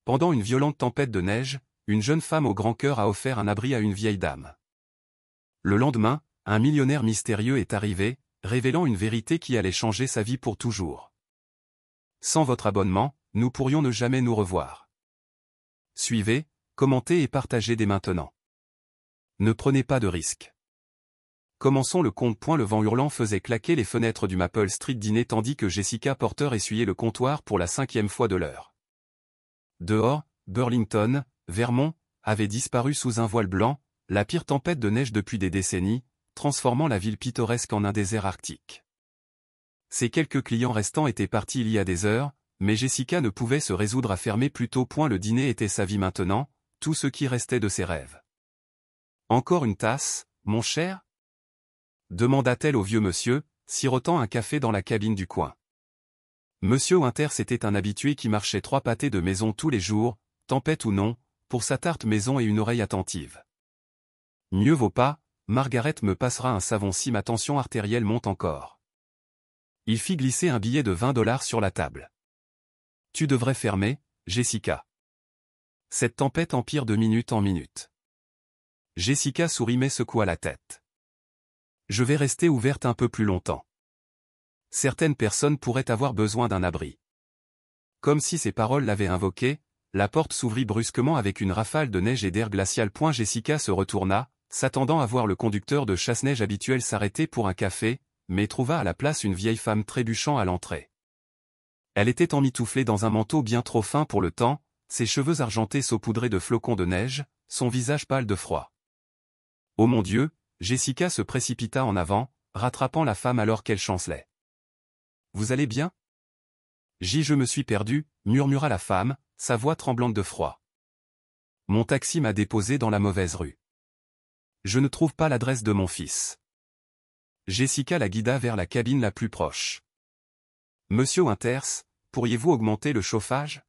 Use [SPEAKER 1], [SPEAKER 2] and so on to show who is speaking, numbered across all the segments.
[SPEAKER 1] Pendant une violente tempête de neige, une jeune femme au grand cœur a offert un abri à une vieille dame. Le lendemain, un millionnaire mystérieux est arrivé, révélant une vérité qui allait changer sa vie pour toujours. Sans votre abonnement, nous pourrions ne jamais nous revoir. Suivez, commentez et partagez dès maintenant. Ne prenez pas de risques. Commençons le conte. Le vent hurlant faisait claquer les fenêtres du Maple Street Diner tandis que Jessica Porter essuyait le comptoir pour la 5e fois de l'heure. Dehors, Burlington, Vermont, avait disparu sous un voile blanc, la pire tempête de neige depuis des décennies, transformant la ville pittoresque en un désert arctique. Ses quelques clients restants étaient partis il y a des heures, mais Jessica ne pouvait se résoudre à fermer plus tôt. Le dîner était sa vie maintenant, tout ce qui restait de ses rêves. « Encore une tasse, mon cher ?» demanda-t-elle au vieux monsieur, sirotant un café dans la cabine du coin. Monsieur Winters était un habitué qui marchait 3 pâtés de maison tous les jours, tempête ou non, pour sa tarte maison et une oreille attentive. Mieux vaut pas, Margaret me passera un savon si ma tension artérielle monte encore. Il fit glisser un billet de $20 sur la table. Tu devrais fermer, Jessica. Cette tempête empire de minute en minute. Jessica sourit mais secoua la tête. Je vais rester ouverte un peu plus longtemps. Certaines personnes pourraient avoir besoin d'un abri. Comme si ces paroles l'avaient invoqué, la porte s'ouvrit brusquement avec une rafale de neige et d'air glacial. Jessica se retourna, s'attendant à voir le conducteur de chasse-neige habituel s'arrêter pour un café, mais trouva à la place une vieille femme trébuchant à l'entrée. Elle était emmitouflée dans un manteau bien trop fin pour le temps, ses cheveux argentés saupoudraient de flocons de neige, son visage pâle de froid. « Oh mon Dieu !» Jessica se précipita en avant, rattrapant la femme alors qu'elle chancelait. « Vous allez bien ?»« Je me suis perdue, » murmura la femme, sa voix tremblante de froid. « Mon taxi m'a déposé dans la mauvaise rue. Je ne trouve pas l'adresse de mon fils. » Jessica la guida vers la cabine la plus proche. « Monsieur Winters, pourriez-vous augmenter le chauffage ?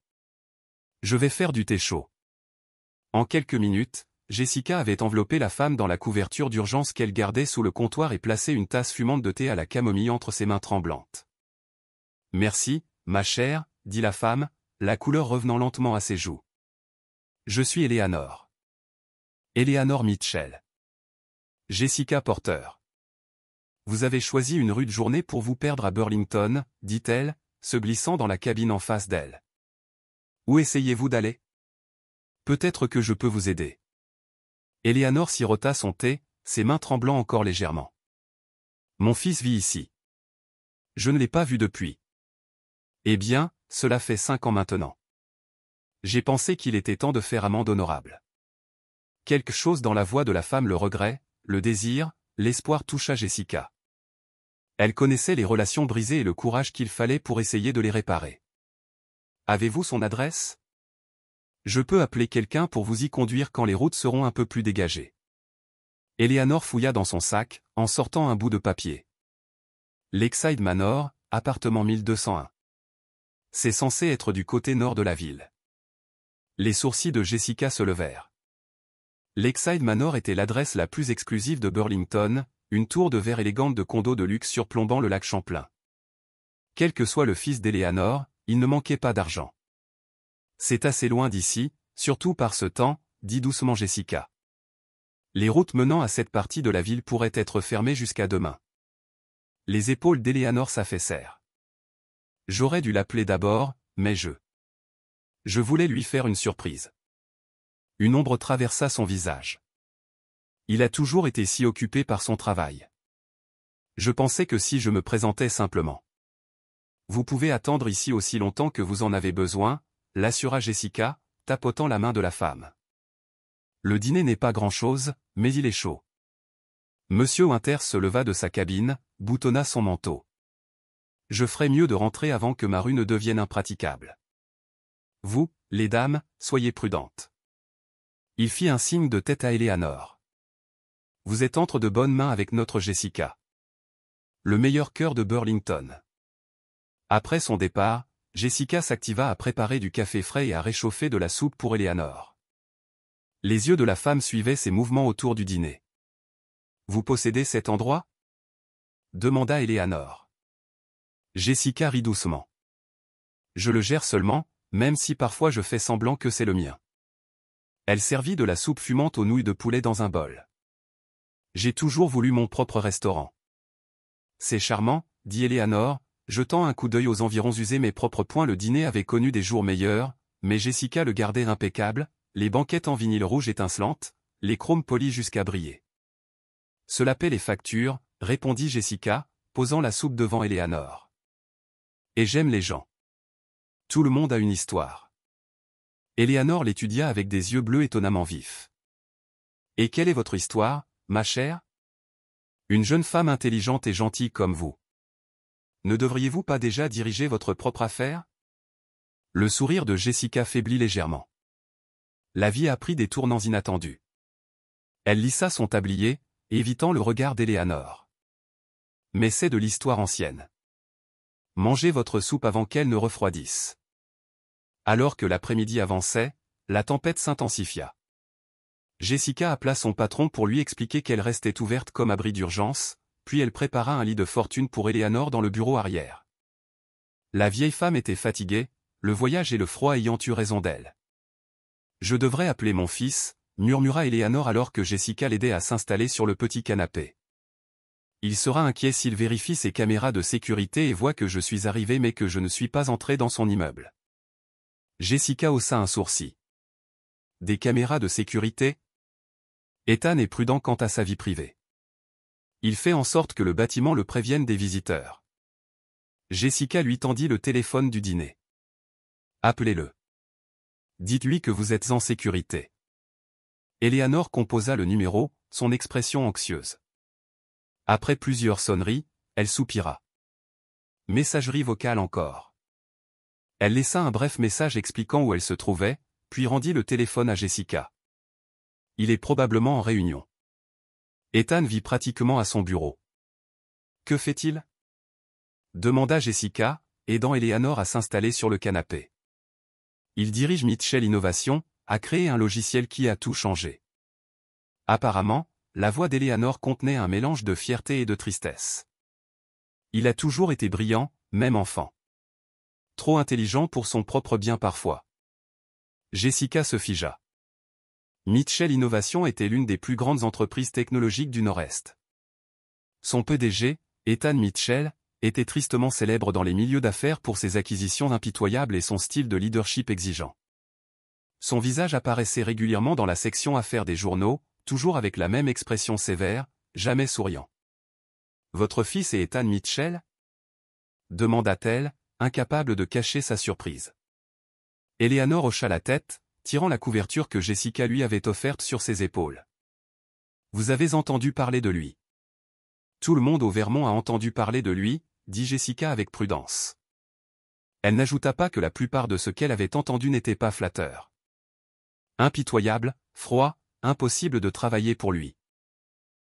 [SPEAKER 1] Je vais faire du thé chaud. » En quelques minutes, Jessica avait enveloppé la femme dans la couverture d'urgence qu'elle gardait sous le comptoir et placé une tasse fumante de thé à la camomille entre ses mains tremblantes. « Merci, ma chère, » dit la femme, la couleur revenant lentement à ses joues. « Je suis Eleanor. Eleanor Mitchell. Jessica Porter. Vous avez choisi une rude journée pour vous perdre à Burlington, dit-elle, se glissant dans la cabine en face d'elle. Où essayez-vous d'aller ? Peut-être que je peux vous aider. Eleanor sirota son thé, ses mains tremblant encore légèrement. Mon fils vit ici. Je ne l'ai pas vu depuis. Eh bien, cela fait 5 ans maintenant. J'ai pensé qu'il était temps de faire amende honorable. Quelque chose dans la voix de la femme, le regret, le désir, l'espoir toucha Jessica. Elle connaissait les relations brisées et le courage qu'il fallait pour essayer de les réparer. Avez-vous son adresse ? Je peux appeler quelqu'un pour vous y conduire quand les routes seront un peu plus dégagées. Eleanor fouilla dans son sac, en sortant un bout de papier. Lakeside Manor, appartement 1201. C'est censé être du côté nord de la ville. Les sourcils de Jessica se levèrent. Lakeside Manor était l'adresse la plus exclusive de Burlington, une tour de verre élégante de condos de luxe surplombant le lac Champlain. Quel que soit le fils d'Eleanor, il ne manquait pas d'argent. C'est assez loin d'ici, surtout par ce temps, dit doucement Jessica. Les routes menant à cette partie de la ville pourraient être fermées jusqu'à demain. Les épaules d'Eleanor s'affaissèrent. J'aurais dû l'appeler d'abord, mais je voulais lui faire une surprise. Une ombre traversa son visage. Il a toujours été si occupé par son travail. Je pensais que si je me présentais simplement. Vous pouvez attendre ici aussi longtemps que vous en avez besoin, l'assura Jessica, tapotant la main de la femme. Le dîner n'est pas grand-chose, mais il est chaud. Monsieur Winters se leva de sa cabine, boutonna son manteau. Je ferais mieux de rentrer avant que ma rue ne devienne impraticable. Vous, les dames, soyez prudentes. Il fit un signe de tête à Eleanor. Vous êtes entre de bonnes mains avec notre Jessica. Le meilleur cœur de Burlington. Après son départ, Jessica s'activa à préparer du café frais et à réchauffer de la soupe pour Eleanor. Les yeux de la femme suivaient ses mouvements autour du dîner. « Vous possédez cet endroit ?» demanda Eleanor. Jessica rit doucement. « Je le gère seulement, même si parfois je fais semblant que c'est le mien. Elle servit de la soupe fumante aux nouilles de poulet dans un bol. J'ai toujours voulu mon propre restaurant. C'est charmant, dit Eleanor, jetant un coup d'œil aux environs usés. Mes propres points. Le dîner avait connu des jours meilleurs, mais Jessica le gardait impeccable, les banquettes en vinyle rouge étincelantes, les chromes polis jusqu'à briller. Cela paie les factures, répondit Jessica, posant la soupe devant Eleanor. Et j'aime les gens. Tout le monde a une histoire. Eleanor l'étudia avec des yeux bleus étonnamment vifs. Et quelle est votre histoire, ma chère? Une jeune femme intelligente et gentille comme vous. Ne devriez-vous pas déjà diriger votre propre affaire? Le sourire de Jessica faiblit légèrement. La vie a pris des tournants inattendus. Elle lissa son tablier, évitant le regard d'Eleanor. Mais c'est de l'histoire ancienne. Mangez votre soupe avant qu'elle ne refroidisse. Alors que l'après-midi avançait, la tempête s'intensifia. Jessica appela son patron pour lui expliquer qu'elle restait ouverte comme abri d'urgence, puis elle prépara un lit de fortune pour Eleanor dans le bureau arrière. La vieille femme était fatiguée, le voyage et le froid ayant eu raison d'elle. Je devrais appeler mon fils, murmura Eleanor alors que Jessica l'aidait à s'installer sur le petit canapé. Il sera inquiet s'il vérifie ses caméras de sécurité et voit que je suis arrivé mais que je ne suis pas entré dans son immeuble. Jessica haussa un sourcil. Des caméras de sécurité? Ethan est prudent quant à sa vie privée. Il fait en sorte que le bâtiment le prévienne des visiteurs. Jessica lui tendit le téléphone du dîner. Appelez-le. Dites-lui que vous êtes en sécurité. Eleanor composa le numéro, son expression anxieuse. Après plusieurs sonneries, elle soupira. Messagerie vocale encore. Elle laissa un bref message expliquant où elle se trouvait, puis rendit le téléphone à Jessica. Il est probablement en réunion. Ethan vit pratiquement à son bureau. Que fait-il? Demanda Jessica, aidant Eleanor à s'installer sur le canapé. Il dirige Mitchell Innovation, a créé un logiciel qui a tout changé. Apparemment, la voix d'Eleanor contenait un mélange de fierté et de tristesse. Il a toujours été brillant, même enfant. Trop intelligent pour son propre bien parfois. Jessica se figea. Mitchell Innovation était l'une des plus grandes entreprises technologiques du Nord-Est. Son PDG, Ethan Mitchell, était tristement célèbre dans les milieux d'affaires pour ses acquisitions impitoyables et son style de leadership exigeant. Son visage apparaissait régulièrement dans la section affaires des journaux, toujours avec la même expression sévère, jamais souriant. « Votre fils est Ethan Mitchell ?» demanda-t-elle, incapable de cacher sa surprise. Eleanor hocha la tête, tirant la couverture que Jessica lui avait offerte sur ses épaules. « Vous avez entendu parler de lui. » Tout le monde au Vermont a entendu parler de lui, dit Jessica avec prudence. Elle n'ajouta pas que la plupart de ce qu'elle avait entendu n'était pas flatteur. Impitoyable, froid, impossible de travailler pour lui.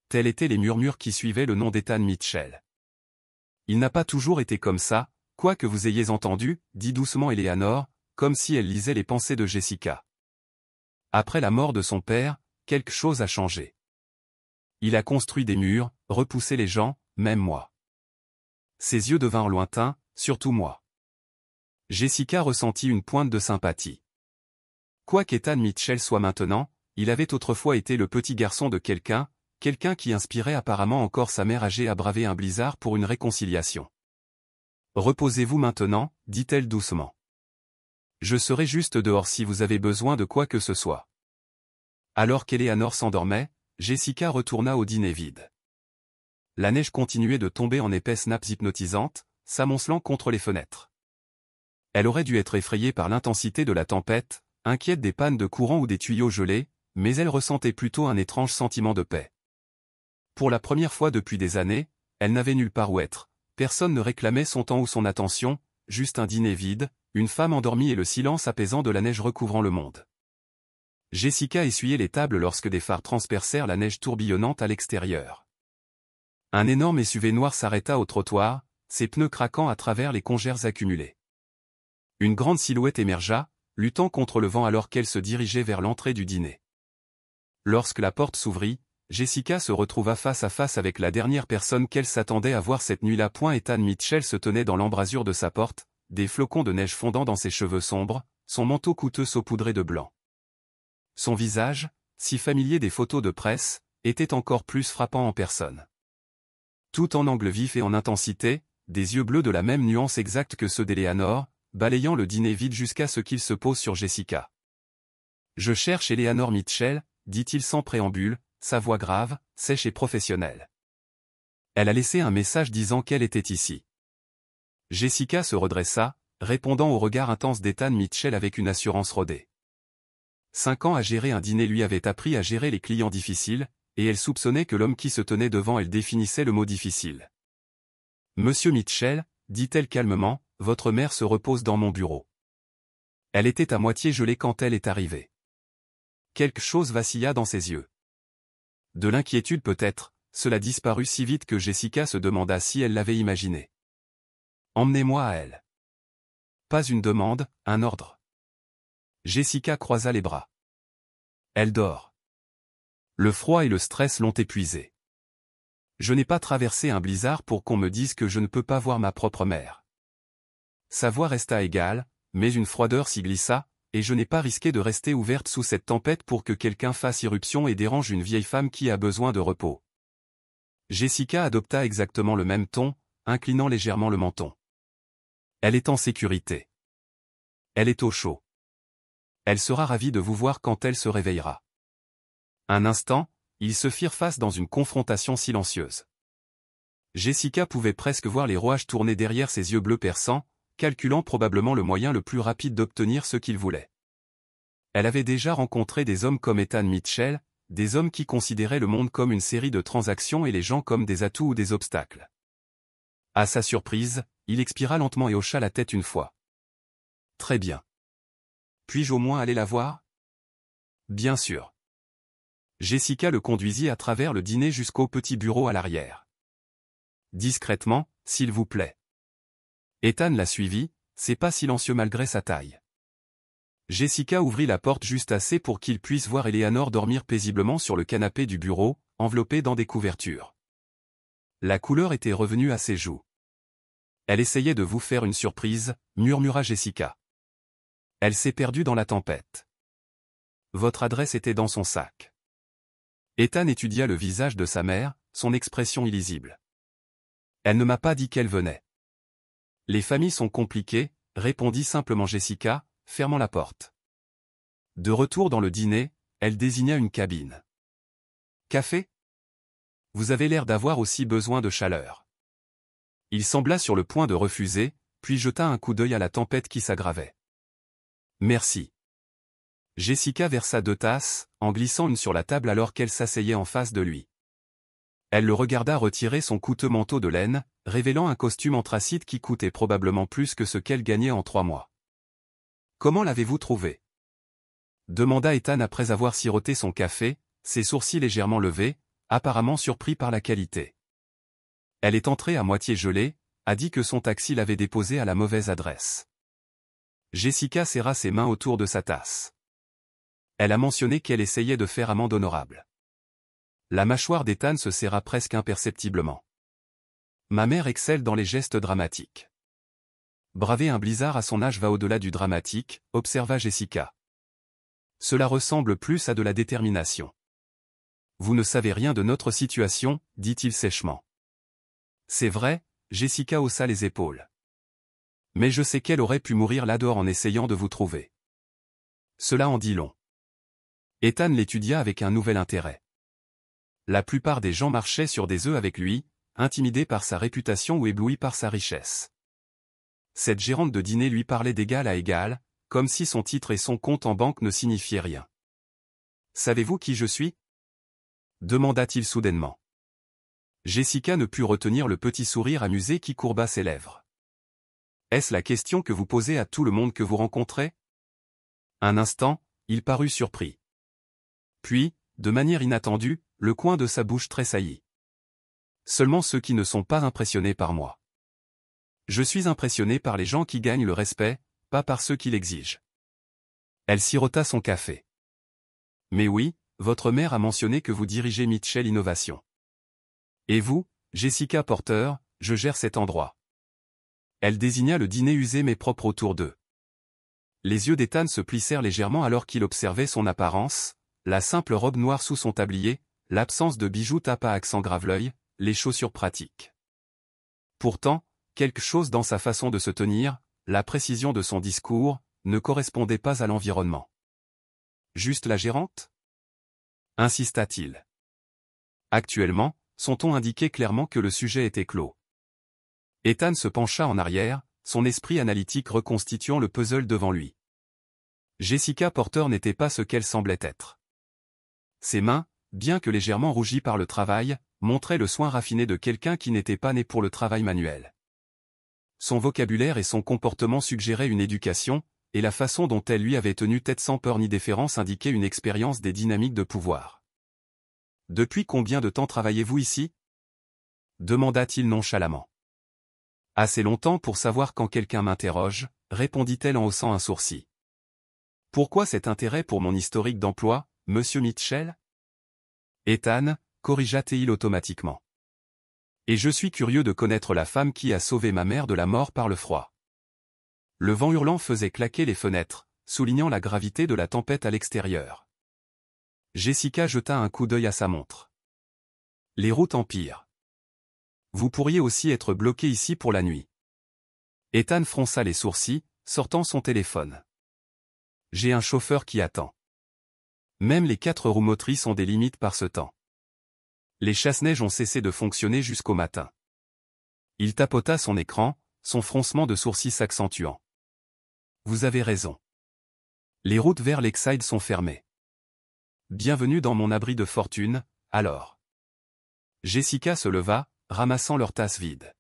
[SPEAKER 1] Tels étaient les murmures qui suivaient le nom d'Ethan Mitchell. Il n'a pas toujours été comme ça, quoi que vous ayez entendu, dit doucement Eleanor, comme si elle lisait les pensées de Jessica. Après la mort de son père, quelque chose a changé. Il a construit des murs, repoussé les gens, même moi. Ses yeux devinrent lointains, surtout moi. Jessica ressentit une pointe de sympathie. Quoi qu'Ethan Mitchell soit maintenant, il avait autrefois été le petit garçon de quelqu'un qui inspirait apparemment encore sa mère âgée à braver un blizzard pour une réconciliation. Reposez-vous maintenant, dit-elle doucement. Je serai juste dehors si vous avez besoin de quoi que ce soit. Alors qu'Eleanor s'endormait, Jessica retourna au dîner vide. La neige continuait de tomber en épaisses nappes hypnotisantes, s'amoncelant contre les fenêtres. Elle aurait dû être effrayée par l'intensité de la tempête, inquiète des pannes de courant ou des tuyaux gelés, mais elle ressentait plutôt un étrange sentiment de paix. Pour la première fois depuis des années, elle n'avait nulle part où être, personne ne réclamait son temps ou son attention, juste un dîner vide, une femme endormie et le silence apaisant de la neige recouvrant le monde. Jessica essuyait les tables lorsque des phares transpercèrent la neige tourbillonnante à l'extérieur. Un énorme SUV noir s'arrêta au trottoir, ses pneus craquant à travers les congères accumulées. Une grande silhouette émergea, luttant contre le vent alors qu'elle se dirigeait vers l'entrée du dîner. Lorsque la porte s'ouvrit, Jessica se retrouva face à face avec la dernière personne qu'elle s'attendait à voir cette nuit-là. Ethan Mitchell se tenait dans l'embrasure de sa porte, des flocons de neige fondant dans ses cheveux sombres, son manteau coûteux saupoudré de blanc. Son visage, si familier des photos de presse, était encore plus frappant en personne. Tout en angle vif et en intensité, des yeux bleus de la même nuance exacte que ceux d'Eleanor, balayant le dîner vide jusqu'à ce qu'il se pose sur Jessica. « Je cherche Eleanor Mitchell », dit-il sans préambule, sa voix grave, sèche et professionnelle. Elle a laissé un message disant qu'elle était ici. Jessica se redressa, répondant au regard intense d'Ethan Mitchell avec une assurance rodée. 5 ans à gérer un dîner lui avait appris à gérer les clients difficiles, et elle soupçonnait que l'homme qui se tenait devant elle définissait le mot difficile. « Monsieur Mitchell, dit-elle calmement, votre mère se repose dans mon bureau. » Elle était à moitié gelée quand elle est arrivée. Quelque chose vacilla dans ses yeux. De l'inquiétude peut-être, cela disparut si vite que Jessica se demanda si elle l'avait imaginé. « Emmenez-moi à elle. » Pas une demande, un ordre. Jessica croisa les bras. Elle dort. Le froid et le stress l'ont épuisée. Je n'ai pas traversé un blizzard pour qu'on me dise que je ne peux pas voir ma propre mère. Sa voix resta égale, mais une froideur s'y glissa, et je n'ai pas risqué de rester ouverte sous cette tempête pour que quelqu'un fasse irruption et dérange une vieille femme qui a besoin de repos. Jessica adopta exactement le même ton, inclinant légèrement le menton. Elle est en sécurité. Elle est au chaud. Elle sera ravie de vous voir quand elle se réveillera. Un instant, ils se firent face dans une confrontation silencieuse. Jessica pouvait presque voir les rouages tourner derrière ses yeux bleus perçants, calculant probablement le moyen le plus rapide d'obtenir ce qu'il voulait. Elle avait déjà rencontré des hommes comme Ethan Mitchell, des hommes qui considéraient le monde comme une série de transactions et les gens comme des atouts ou des obstacles. À sa surprise, il expira lentement et hocha la tête une fois. « Très bien. Puis-je au moins aller la voir ? » « Bien sûr. » Jessica le conduisit à travers le dîner jusqu'au petit bureau à l'arrière. « Discrètement, s'il vous plaît. » Ethan la suivit, ses pas silencieux malgré sa taille. Jessica ouvrit la porte juste assez pour qu'il puisse voir Eleanor dormir paisiblement sur le canapé du bureau, enveloppée dans des couvertures. La couleur était revenue à ses joues. « Elle essayait de vous faire une surprise, » murmura Jessica. Elle s'est perdue dans la tempête. Votre adresse était dans son sac. Ethan étudia le visage de sa mère, son expression illisible. Elle ne m'a pas dit qu'elle venait. Les familles sont compliquées, répondit simplement Jessica, fermant la porte. De retour dans le dîner, elle désigna une cabine. Café ? Vous avez l'air d'avoir aussi besoin de chaleur. Il sembla sur le point de refuser, puis jeta un coup d'œil à la tempête qui s'aggravait. Merci. Jessica versa 2 tasses, en glissant une sur la table alors qu'elle s'asseyait en face de lui. Elle le regarda retirer son coûteux manteau de laine, révélant un costume anthracite qui coûtait probablement plus que ce qu'elle gagnait en 3 mois. « Comment l'avez-vous trouvé ?» demanda Ethan après avoir siroté son café, ses sourcils légèrement levés, apparemment surpris par la qualité. Elle est entrée à moitié gelée, a dit que son taxi l'avait déposée à la mauvaise adresse. Jessica serra ses mains autour de sa tasse. Elle a mentionné qu'elle essayait de faire amende honorable. La mâchoire d'Ethan se serra presque imperceptiblement. Ma mère excelle dans les gestes dramatiques. Braver un blizzard à son âge va au-delà du dramatique, observa Jessica. Cela ressemble plus à de la détermination. Vous ne savez rien de notre situation, dit-il sèchement. C'est vrai, Jessica haussa les épaules. Mais je sais qu'elle aurait pu mourir là dehors en essayant de vous trouver. Cela en dit long. Ethan l'étudia avec un nouvel intérêt. La plupart des gens marchaient sur des œufs avec lui, intimidés par sa réputation ou éblouis par sa richesse. Cette gérante de dîner lui parlait d'égal à égal, comme si son titre et son compte en banque ne signifiaient rien. « Savez-vous qui je suis ?» demanda-t-il soudainement. Jessica ne put retenir le petit sourire amusé qui courba ses lèvres. Est-ce la question que vous posez à tout le monde que vous rencontrez ? Un instant, il parut surpris. Puis, de manière inattendue, le coin de sa bouche tressaillit. Seulement ceux qui ne sont pas impressionnés par moi. Je suis impressionné par les gens qui gagnent le respect, pas par ceux qui l'exigent. Elle sirota son café. Mais oui, votre mère a mentionné que vous dirigez Mitchell Innovation. Et vous, Jessica Porter, je gère cet endroit. Elle désigna le dîner usé mais propre autour d'eux. Les yeux d'Ethan se plissèrent légèrement alors qu'il observait son apparence, la simple robe noire sous son tablier, l'absence de bijoux tapa accent grave l'œil, les chaussures pratiques. Pourtant, quelque chose dans sa façon de se tenir, la précision de son discours, ne correspondait pas à l'environnement. Juste la gérante? Insista-t-il. Actuellement, son ton indiquait clairement que le sujet était clos. Ethan se pencha en arrière, son esprit analytique reconstituant le puzzle devant lui. Jessica Porter n'était pas ce qu'elle semblait être. Ses mains, bien que légèrement rougies par le travail, montraient le soin raffiné de quelqu'un qui n'était pas né pour le travail manuel. Son vocabulaire et son comportement suggéraient une éducation, et la façon dont elle lui avait tenu tête sans peur ni déférence indiquait une expérience des dynamiques de pouvoir. « Depuis combien de temps travaillez-vous ici » demanda-t-il nonchalamment. « Assez longtemps pour savoir quand quelqu'un m'interroge, » répondit-elle en haussant un sourcil. « Pourquoi cet intérêt pour mon historique d'emploi, monsieur Mitchell » Ethan, corrigea-t-il automatiquement. « Et je suis curieux de connaître la femme qui a sauvé ma mère de la mort par le froid. » Le vent hurlant faisait claquer les fenêtres, soulignant la gravité de la tempête à l'extérieur. Jessica jeta un coup d'œil à sa montre. « Les routes empirent. Vous pourriez aussi être bloqué ici pour la nuit. » Ethan fronça les sourcils, sortant son téléphone. « J'ai un chauffeur qui attend. Même les 4 roues motrices ont des limites par ce temps. Les chasse-neige ont cessé de fonctionner jusqu'au matin. » Il tapota son écran, son froncement de sourcils s'accentuant. « Vous avez raison. Les routes vers Lakeside sont fermées. Bienvenue dans mon abri de fortune, alors. » Jessica se leva, ramassant leur tasse vide.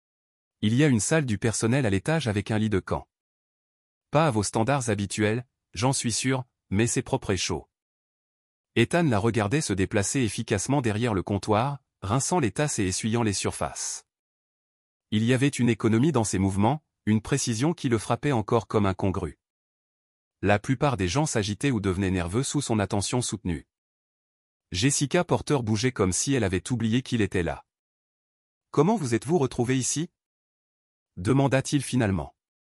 [SPEAKER 1] « Il y a une salle du personnel à l'étage avec un lit de camp. Pas à vos standards habituels, j'en suis sûr, mais c'est propre et chaud. » Ethan la regardait se déplacer efficacement derrière le comptoir, rinçant les tasses et essuyant les surfaces. Il y avait une économie dans ses mouvements, une précision qui le frappait encore comme incongrue. La plupart des gens s'agitaient ou devenaient nerveux sous son attention soutenue. Jessica Porter bougeait comme si elle avait oublié qu'il était là. « Comment vous êtes-vous retrouvé ici » demanda-t-il finalement.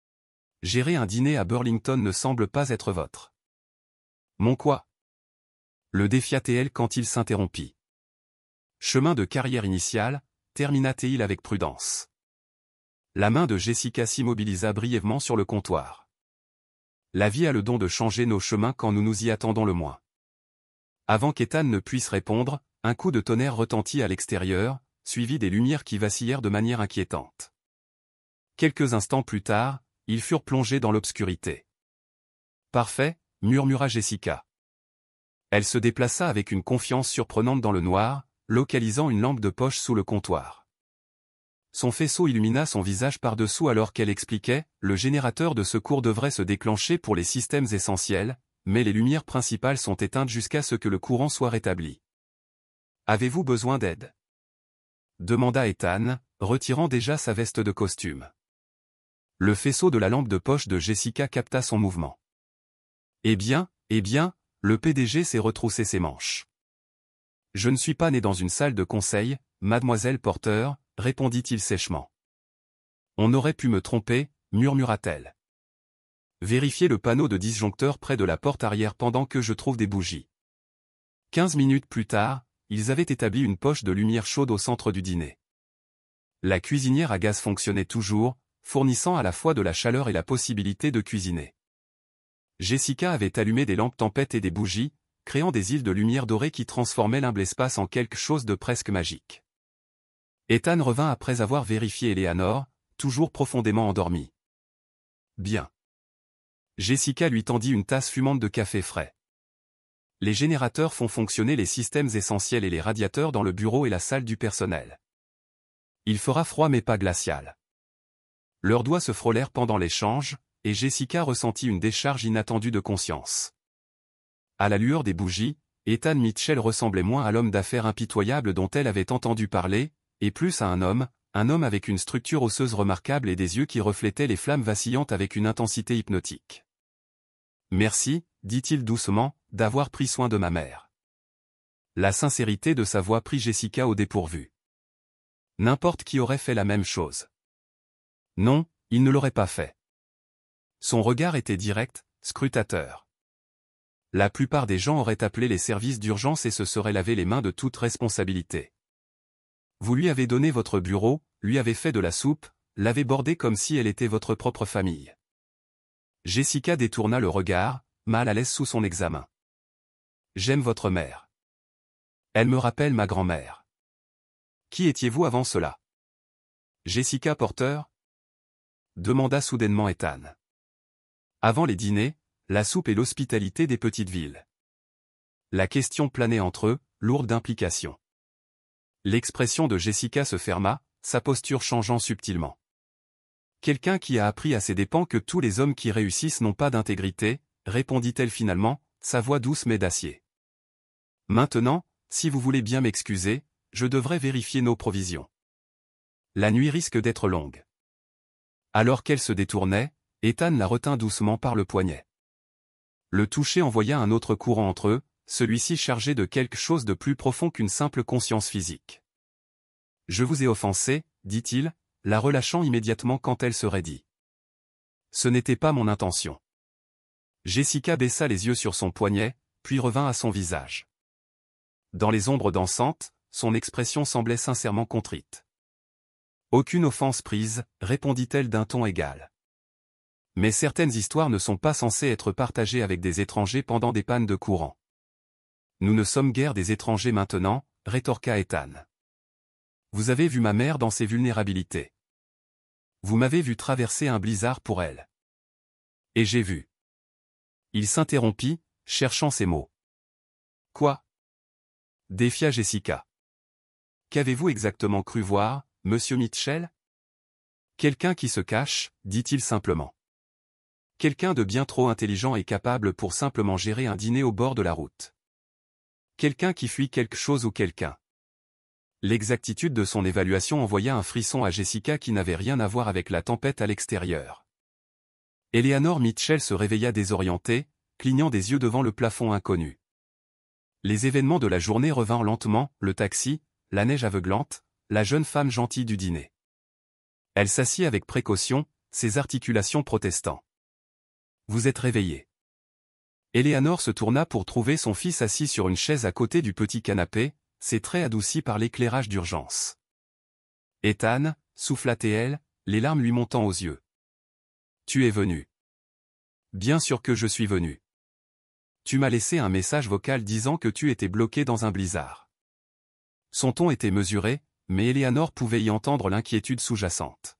[SPEAKER 1] « Gérer un dîner à Burlington ne semble pas être votre. »« Mon quoi » le défia-t-elle quand il s'interrompit. « Chemin de carrière initiale » termina-t-il avec prudence. La main de Jessica s'immobilisa brièvement sur le comptoir. « La vie a le don de changer nos chemins quand nous nous y attendons le moins. » Avant qu'Ethan ne puisse répondre, un coup de tonnerre retentit à l'extérieur, suivi des lumières qui vacillèrent de manière inquiétante. Quelques instants plus tard, ils furent plongés dans l'obscurité. « Parfait, » murmura Jessica. Elle se déplaça avec une confiance surprenante dans le noir, localisant une lampe de poche sous le comptoir. Son faisceau illumina son visage par-dessous alors qu'elle expliquait, le générateur de secours devrait se déclencher pour les systèmes essentiels, mais les lumières principales sont éteintes jusqu'à ce que le courant soit rétabli. « Avez-vous besoin d'aide » demanda Ethan, retirant déjà sa veste de costume. Le faisceau de la lampe de poche de Jessica capta son mouvement. « eh bien, le PDG s'est retroussé ses manches. « Je ne suis pas né dans une salle de conseil, mademoiselle Porter, » répondit-il sèchement. « On aurait pu me tromper, » murmura-t-elle. « Vérifiez le panneau de disjoncteur près de la porte arrière pendant que je trouve des bougies. » 15 minutes plus tard, ils avaient établi une poche de lumière chaude au centre du dîner. La cuisinière à gaz fonctionnait toujours, fournissant à la fois de la chaleur et la possibilité de cuisiner. Jessica avait allumé des lampes tempête et des bougies, créant des îles de lumière dorée qui transformaient l'humble espace en quelque chose de presque magique. Ethan revint après avoir vérifié Eleanor, toujours profondément endormie. « Bien. » Jessica lui tendit une tasse fumante de café frais. « Les générateurs font fonctionner les systèmes essentiels et les radiateurs dans le bureau et la salle du personnel. Il fera froid mais pas glacial. » Leurs doigts se frôlèrent pendant l'échange, et Jessica ressentit une décharge inattendue de conscience. À la lueur des bougies, Ethan Mitchell ressemblait moins à l'homme d'affaires impitoyable dont elle avait entendu parler, et plus à un homme avec une structure osseuse remarquable et des yeux qui reflétaient les flammes vacillantes avec une intensité hypnotique. « Merci, » dit-il doucement, « d'avoir pris soin de ma mère. » La sincérité de sa voix prit Jessica au dépourvu. N'importe qui aurait fait la même chose. Non, il ne l'aurait pas fait. Son regard était direct, scrutateur. La plupart des gens auraient appelé les services d'urgence et se seraient lavé les mains de toute responsabilité. Vous lui avez donné votre bureau, lui avez fait de la soupe, l'avez bordée comme si elle était votre propre famille. Jessica détourna le regard, mal à l'aise sous son examen. J'aime votre mère. Elle me rappelle ma grand-mère. Qui étiez-vous avant cela? Jessica Porter? Demanda soudainement Ethan. Avant les dîners, la soupe et l'hospitalité des petites villes. La question planait entre eux, lourde d'implications. L'expression de Jessica se ferma, sa posture changeant subtilement. Quelqu'un qui a appris à ses dépens que tous les hommes qui réussissent n'ont pas d'intégrité, répondit-elle finalement, sa voix douce mais d'acier. Maintenant, si vous voulez bien m'excuser, je devrais vérifier nos provisions. La nuit risque d'être longue. Alors qu'elle se détournait, Ethan la retint doucement par le poignet. Le toucher envoya un autre courant entre eux, celui-ci chargé de quelque chose de plus profond qu'une simple conscience physique. Je vous ai offensé, dit-il, la relâchant immédiatement quand elle se raidit. Ce n'était pas mon intention. Jessica baissa les yeux sur son poignet, puis revint à son visage. Dans les ombres dansantes, son expression semblait sincèrement contrite. Aucune offense prise, répondit-elle d'un ton égal. Mais certaines histoires ne sont pas censées être partagées avec des étrangers pendant des pannes de courant. Nous ne sommes guère des étrangers maintenant, rétorqua Ethan. Vous avez vu ma mère dans ses vulnérabilités. Vous m'avez vu traverser un blizzard pour elle. Et j'ai vu. Il s'interrompit, cherchant ses mots. Quoi? Défia Jessica. Qu'avez-vous exactement cru voir, monsieur Mitchell? Quelqu'un qui se cache, dit-il simplement. Quelqu'un de bien trop intelligent et capable pour simplement gérer un dîner au bord de la route. Quelqu'un qui fuit quelque chose ou quelqu'un. L'exactitude de son évaluation envoya un frisson à Jessica qui n'avait rien à voir avec la tempête à l'extérieur. Eleanor Mitchell se réveilla désorientée, clignant des yeux devant le plafond inconnu. Les événements de la journée revinrent lentement, le taxi, la neige aveuglante, la jeune femme gentille du dîner. Elle s'assit avec précaution, ses articulations protestant. Vous êtes réveillée. Eleanor se tourna pour trouver son fils assis sur une chaise à côté du petit canapé, ses traits adoucis par l'éclairage d'urgence. Ethan, souffla-t-elle, les larmes lui montant aux yeux. Tu es venu. Bien sûr que je suis venu. Tu m'as laissé un message vocal disant que tu étais bloqué dans un blizzard. Son ton était mesuré, mais Eleanor pouvait y entendre l'inquiétude sous-jacente.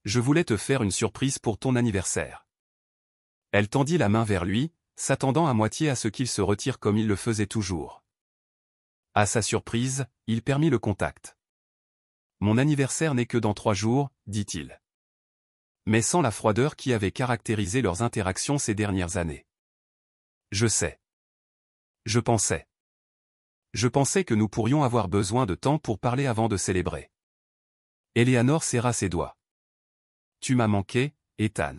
[SPEAKER 1] Je voulais te faire une surprise pour ton anniversaire. Elle tendit la main vers lui, s'attendant à moitié à ce qu'il se retire comme il le faisait toujours. À sa surprise, il permit le contact. Mon anniversaire n'est que dans 3 jours, dit-il. Mais sans la froideur qui avait caractérisé leurs interactions ces dernières années. Je sais. Je pensais. Je pensais que nous pourrions avoir besoin de temps pour parler avant de célébrer. Eleanor serra ses doigts. Tu m'as manqué, Ethan.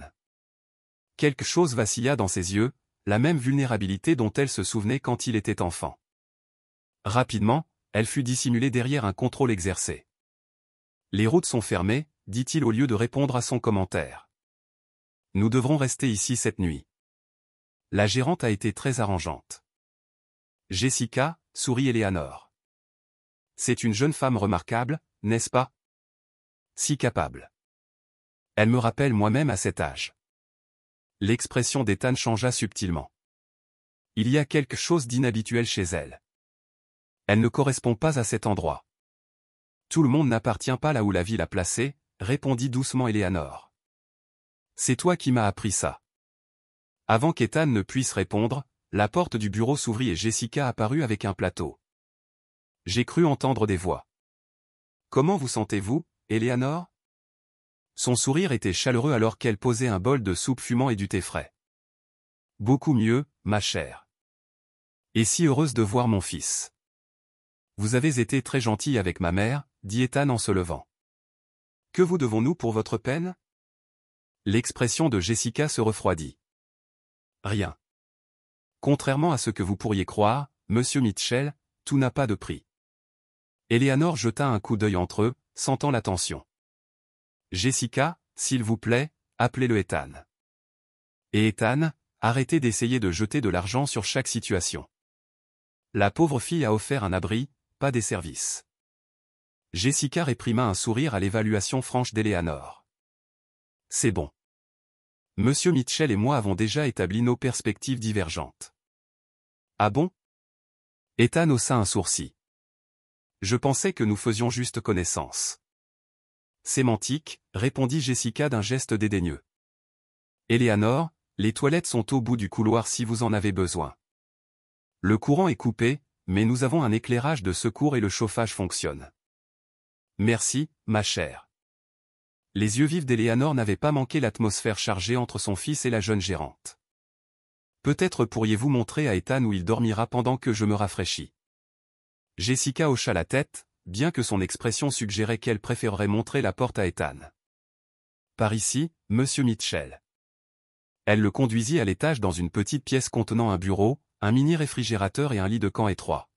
[SPEAKER 1] Quelque chose vacilla dans ses yeux, la même vulnérabilité dont elle se souvenait quand il était enfant. Rapidement, elle fut dissimulée derrière un contrôle exercé. Les routes sont fermées, dit-il au lieu de répondre à son commentaire. Nous devrons rester ici cette nuit. La gérante a été très arrangeante. Jessica, sourit Eleanor. C'est une jeune femme remarquable, n'est-ce pas? Si capable. Elle me rappelle moi-même à cet âge. L'expression d'Ethan changea subtilement. Il y a quelque chose d'inhabituel chez elle. Elle ne correspond pas à cet endroit. Tout le monde n'appartient pas là où la vie l'a placée, répondit doucement Eleanor. C'est toi qui m'as appris ça. Avant qu'Ethan ne puisse répondre, la porte du bureau s'ouvrit et Jessica apparut avec un plateau. J'ai cru entendre des voix. Comment vous sentez-vous, Eleanor? Son sourire était chaleureux alors qu'elle posait un bol de soupe fumant et du thé frais. Beaucoup mieux, ma chère. Et si heureuse de voir mon fils. Vous avez été très gentille avec ma mère, dit Ethan en se levant. Que vous devons-nous pour votre peine? L'expression de Jessica se refroidit. Rien. Contrairement à ce que vous pourriez croire, monsieur Mitchell, tout n'a pas de prix. Eleanor jeta un coup d'œil entre eux, sentant la tension. Jessica, s'il vous plaît, appelez-le Ethan. Et Ethan, arrêtez d'essayer de jeter de l'argent sur chaque situation. La pauvre fille a offert un abri, pas des services. Jessica réprima un sourire à l'évaluation franche d'Eleanor. C'est bon. Monsieur Mitchell et moi avons déjà établi nos perspectives divergentes. Ah bon? Ethan haussa un sourcil. Je pensais que nous faisions juste connaissance. Sémantique, répondit Jessica d'un geste dédaigneux. Eleanor, les toilettes sont au bout du couloir si vous en avez besoin. Le courant est coupé, mais nous avons un éclairage de secours et le chauffage fonctionne. Merci, ma chère. Les yeux vifs d'Eleanor n'avaient pas manqué l'atmosphère chargée entre son fils et la jeune gérante. Peut-être pourriez-vous montrer à Ethan où il dormira pendant que je me rafraîchis. Jessica hocha la tête, bien que son expression suggérait qu'elle préférerait montrer la porte à Ethan. Par ici, monsieur Mitchell. Elle le conduisit à l'étage dans une petite pièce contenant un bureau, un mini-réfrigérateur et un lit de camp étroit.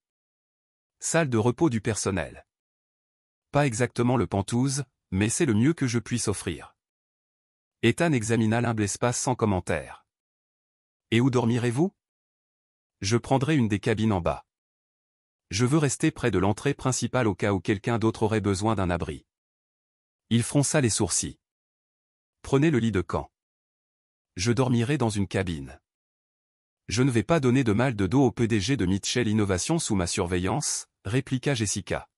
[SPEAKER 1] Salle de repos du personnel. Pas exactement le Penthouse, mais c'est le mieux que je puisse offrir. Ethan examina l'humble espace sans commentaire. Et où dormirez-vous? Je prendrai une des cabines en bas. Je veux rester près de l'entrée principale au cas où quelqu'un d'autre aurait besoin d'un abri. Il fronça les sourcils. Prenez le lit de camp. Je dormirai dans une cabine. Je ne vais pas donner de mal de dos au PDG de Mitchell Innovation sous ma surveillance, répliqua Jessica.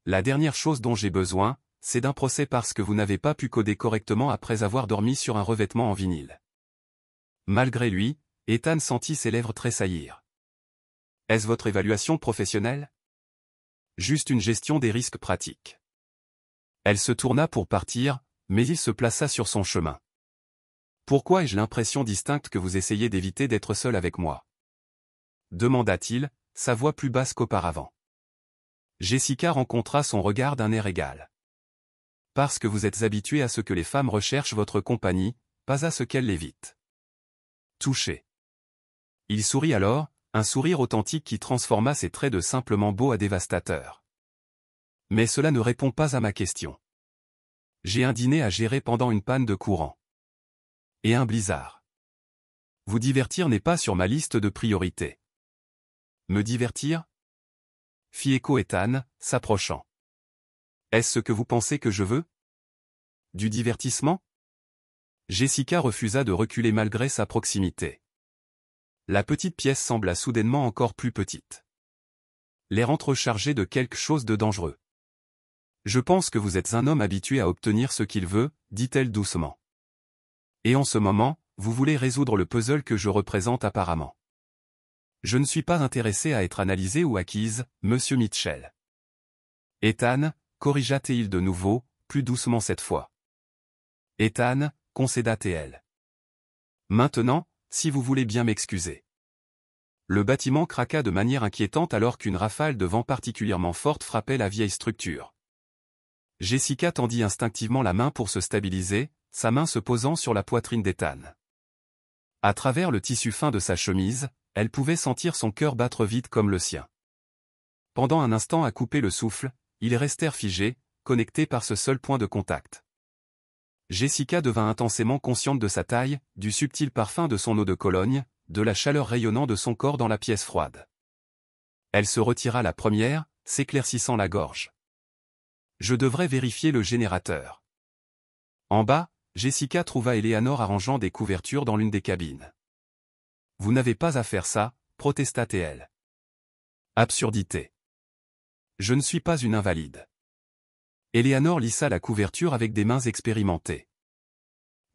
[SPEAKER 1] La dernière chose dont j'ai besoin, c'est d'un procès parce que vous n'avez pas pu coder correctement après avoir dormi sur un revêtement en vinyle. Malgré lui, Ethan sentit ses lèvres tressaillir. Est-ce votre évaluation professionnelle? Juste une gestion des risques pratiques. Elle se tourna pour partir, mais il se plaça sur son chemin. Pourquoi ai-je l'impression distincte que vous essayez d'éviter d'être seul avec moi? Demanda-t-il, sa voix plus basse qu'auparavant. Jessica rencontra son regard d'un air égal. Parce que vous êtes habitué à ce que les femmes recherchent votre compagnie, pas à ce qu'elles l'évitent. Touché. Il sourit alors, un sourire authentique qui transforma ses traits de simplement beaux à dévastateurs. Mais cela ne répond pas à ma question. J'ai un dîner à gérer pendant une panne de courant. Et un blizzard. Vous divertir n'est pas sur ma liste de priorités. Me divertir? Fit écho Ethan, s'approchant. Est-ce ce que vous pensez que je veux? Du divertissement? Jessica refusa de reculer malgré sa proximité. La petite pièce sembla soudainement encore plus petite. L'air entrechargé de quelque chose de dangereux. Je pense que vous êtes un homme habitué à obtenir ce qu'il veut, dit-elle doucement. Et en ce moment, vous voulez résoudre le puzzle que je représente apparemment. Je ne suis pas intéressé à être analysé ou acquise, monsieur Mitchell. Ethan, corrigea T-il de nouveau, plus doucement cette fois. Ethan, concéda T-elle. Maintenant, si vous voulez bien m'excuser. Le bâtiment craqua de manière inquiétante alors qu'une rafale de vent particulièrement forte frappait la vieille structure. Jessica tendit instinctivement la main pour se stabiliser, sa main se posant sur la poitrine d'Ethan. À travers le tissu fin de sa chemise, elle pouvait sentir son cœur battre vite comme le sien. Pendant un instant à couper le souffle, ils restèrent figés, connectés par ce seul point de contact. Jessica devint intensément consciente de sa taille, du subtil parfum de son eau de Cologne, de la chaleur rayonnant de son corps dans la pièce froide. Elle se retira la première, s'éclaircissant la gorge. Je devrais vérifier le générateur. En bas, Jessica trouva Eleanor arrangeant des couvertures dans l'une des cabines. Vous n'avez pas à faire ça, protesta T-elle. Absurdité. Je ne suis pas une invalide. Eleanor lissa la couverture avec des mains expérimentées.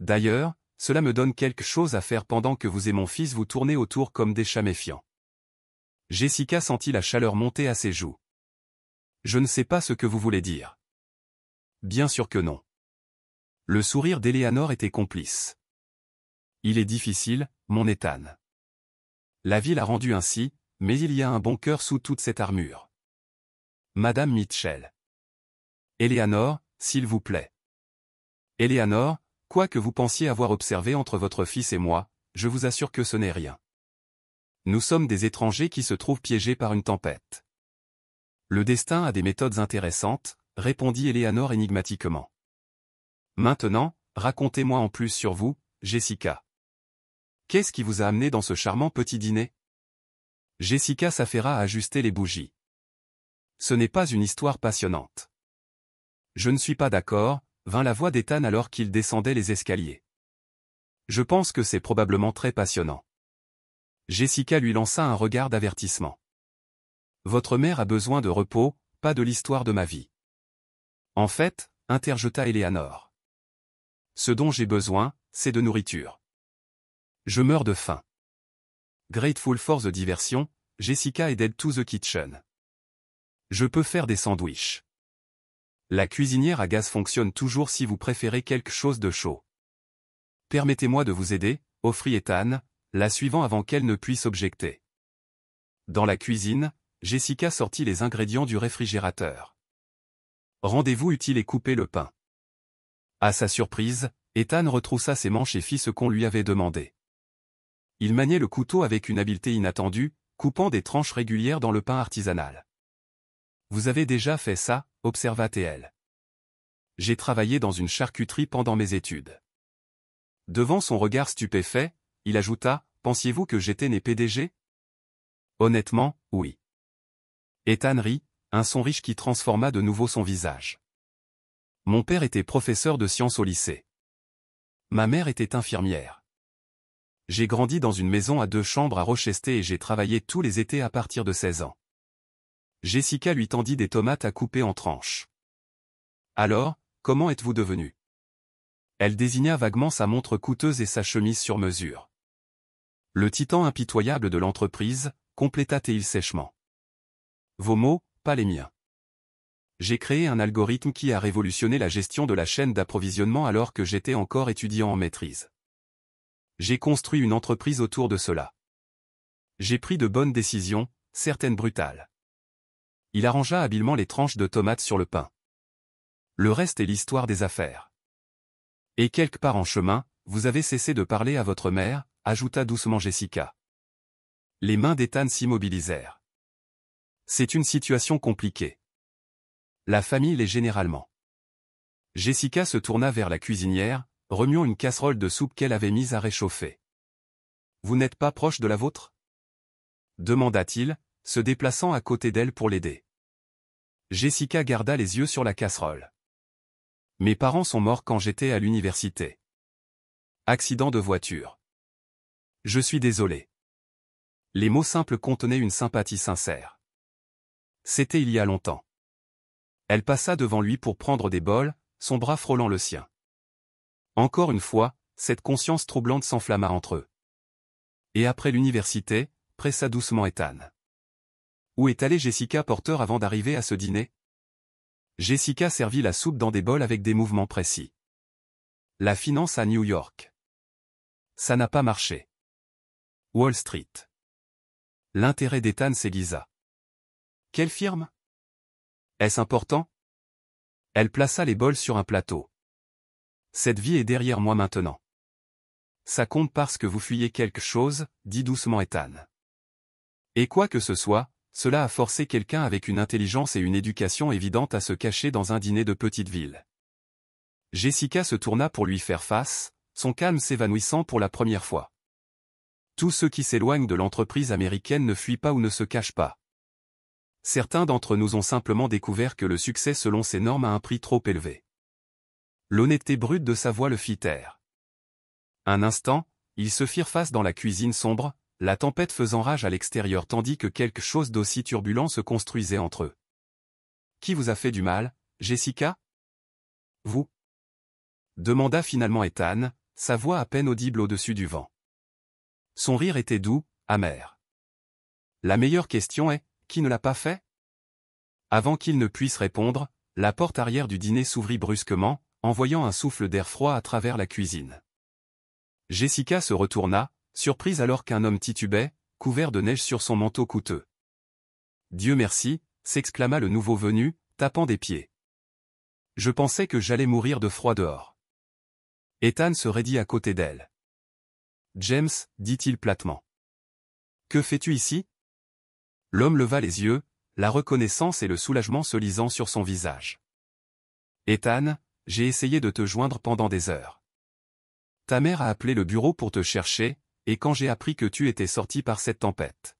[SPEAKER 1] D'ailleurs, cela me donne quelque chose à faire pendant que vous et mon fils vous tournez autour comme des chats méfiants. Jessica sentit la chaleur monter à ses joues. Je ne sais pas ce que vous voulez dire. Bien sûr que non. Le sourire d'Eleanor était complice. Il est difficile, mon Ethan. La vie l'a rendu ainsi, mais il y a un bon cœur sous toute cette armure. Madame Mitchell. Eleanor, s'il vous plaît. Eleanor, quoi que vous pensiez avoir observé entre votre fils et moi, je vous assure que ce n'est rien. Nous sommes des étrangers qui se trouvent piégés par une tempête. Le destin a des méthodes intéressantes, répondit Eleanor énigmatiquement. Maintenant, racontez-moi en plus sur vous, Jessica. Qu'est-ce qui vous a amené dans ce charmant petit dîner? Jessica s'affaira à ajuster les bougies. Ce n'est pas une histoire passionnante. Je ne suis pas d'accord, vint la voix d'Ethan alors qu'il descendait les escaliers. Je pense que c'est probablement très passionnant. Jessica lui lança un regard d'avertissement. Votre mère a besoin de repos, pas de l'histoire de ma vie. En fait, interjeta Eleanor. Ce dont j'ai besoin, c'est de nourriture. Je meurs de faim. Grateful for the diversion, Jessica aided to the kitchen. Je peux faire des sandwichs. La cuisinière à gaz fonctionne toujours si vous préférez quelque chose de chaud. Permettez-moi de vous aider, offrit Ethan, la suivant avant qu'elle ne puisse objecter. Dans la cuisine, Jessica sortit les ingrédients du réfrigérateur. Rendez-vous utile et coupez le pain. À sa surprise, Ethan retroussa ses manches et fit ce qu'on lui avait demandé. Il maniait le couteau avec une habileté inattendue, coupant des tranches régulières dans le pain artisanal. Vous avez déjà fait ça, observa TL. J'ai travaillé dans une charcuterie pendant mes études. Devant son regard stupéfait, il ajouta, pensiez-vous que j'étais né PDG? Honnêtement, oui. Ethan rit, un son riche qui transforma de nouveau son visage. Mon père était professeur de sciences au lycée. Ma mère était infirmière. J'ai grandi dans une maison à 2 chambres à Rochester et j'ai travaillé tous les étés à partir de 16 ans. Jessica lui tendit des tomates à couper en tranches. Alors, comment êtes-vous devenu? Elle désigna vaguement sa montre coûteuse et sa chemise sur mesure. Le titan impitoyable de l'entreprise, compléta-t-il sèchement. Vos mots, pas les miens. J'ai créé un algorithme qui a révolutionné la gestion de la chaîne d'approvisionnement alors que j'étais encore étudiant en maîtrise. J'ai construit une entreprise autour de cela. J'ai pris de bonnes décisions, certaines brutales. Il arrangea habilement les tranches de tomates sur le pain. Le reste est l'histoire des affaires. Et quelque part en chemin, vous avez cessé de parler à votre mère, ajouta doucement Jessica. Les mains d'Ethan s'immobilisèrent. C'est une situation compliquée. La famille l'est généralement. Jessica se tourna vers la cuisinière, remuant une casserole de soupe qu'elle avait mise à réchauffer. Vous n'êtes pas proche de la vôtre? Demanda-t-il, se déplaçant à côté d'elle pour l'aider. Jessica garda les yeux sur la casserole. Mes parents sont morts quand j'étais à l'université. Accident de voiture. Je suis désolé. Les mots simples contenaient une sympathie sincère. C'était il y a longtemps. Elle passa devant lui pour prendre des bols, son bras frôlant le sien. Encore une fois, cette conscience troublante s'enflamma entre eux. Et après l'université, pressa doucement Ethan. Où est allée Jessica Porter avant d'arriver à ce dîner? Jessica servit la soupe dans des bols avec des mouvements précis. La finance à New York. Ça n'a pas marché. Wall Street. L'intérêt d'Ethan s'aiguisa. Quelle firme? Est-ce important? Elle plaça les bols sur un plateau. Cette vie est derrière moi maintenant. Ça compte parce que vous fuyez quelque chose, dit doucement Ethan. Et quoi que ce soit, cela a forcé quelqu'un avec une intelligence et une éducation évidente à se cacher dans un dîner de petite ville. Jessica se tourna pour lui faire face, son calme s'évanouissant pour la première fois. Tous ceux qui s'éloignent de l'entreprise américaine ne fuient pas ou ne se cachent pas. Certains d'entre nous ont simplement découvert que le succès selon ces normes a un prix trop élevé. L'honnêteté brute de sa voix le fit taire. Un instant, ils se firent face dans la cuisine sombre, la tempête faisant rage à l'extérieur tandis que quelque chose d'aussi turbulent se construisait entre eux. Qui vous a fait du mal, Jessica? Vous? Demanda finalement Ethan, sa voix à peine audible au-dessus du vent. Son rire était doux, amer. La meilleure question est, qui ne l'a pas fait? Avant qu'il ne puisse répondre, la porte arrière du dîner s'ouvrit brusquement, envoyant un souffle d'air froid à travers la cuisine. Jessica se retourna, surprise alors qu'un homme titubait, couvert de neige sur son manteau coûteux. Dieu merci, s'exclama le nouveau venu, tapant des pieds. Je pensais que j'allais mourir de froid dehors. Ethan se raidit à côté d'elle. James, dit-il platement. Que fais-tu ici? L'homme leva les yeux, la reconnaissance et le soulagement se lisant sur son visage. Ethan, j'ai essayé de te joindre pendant des heures. Ta mère a appelé le bureau pour te chercher, et quand j'ai appris que tu étais sorti par cette tempête.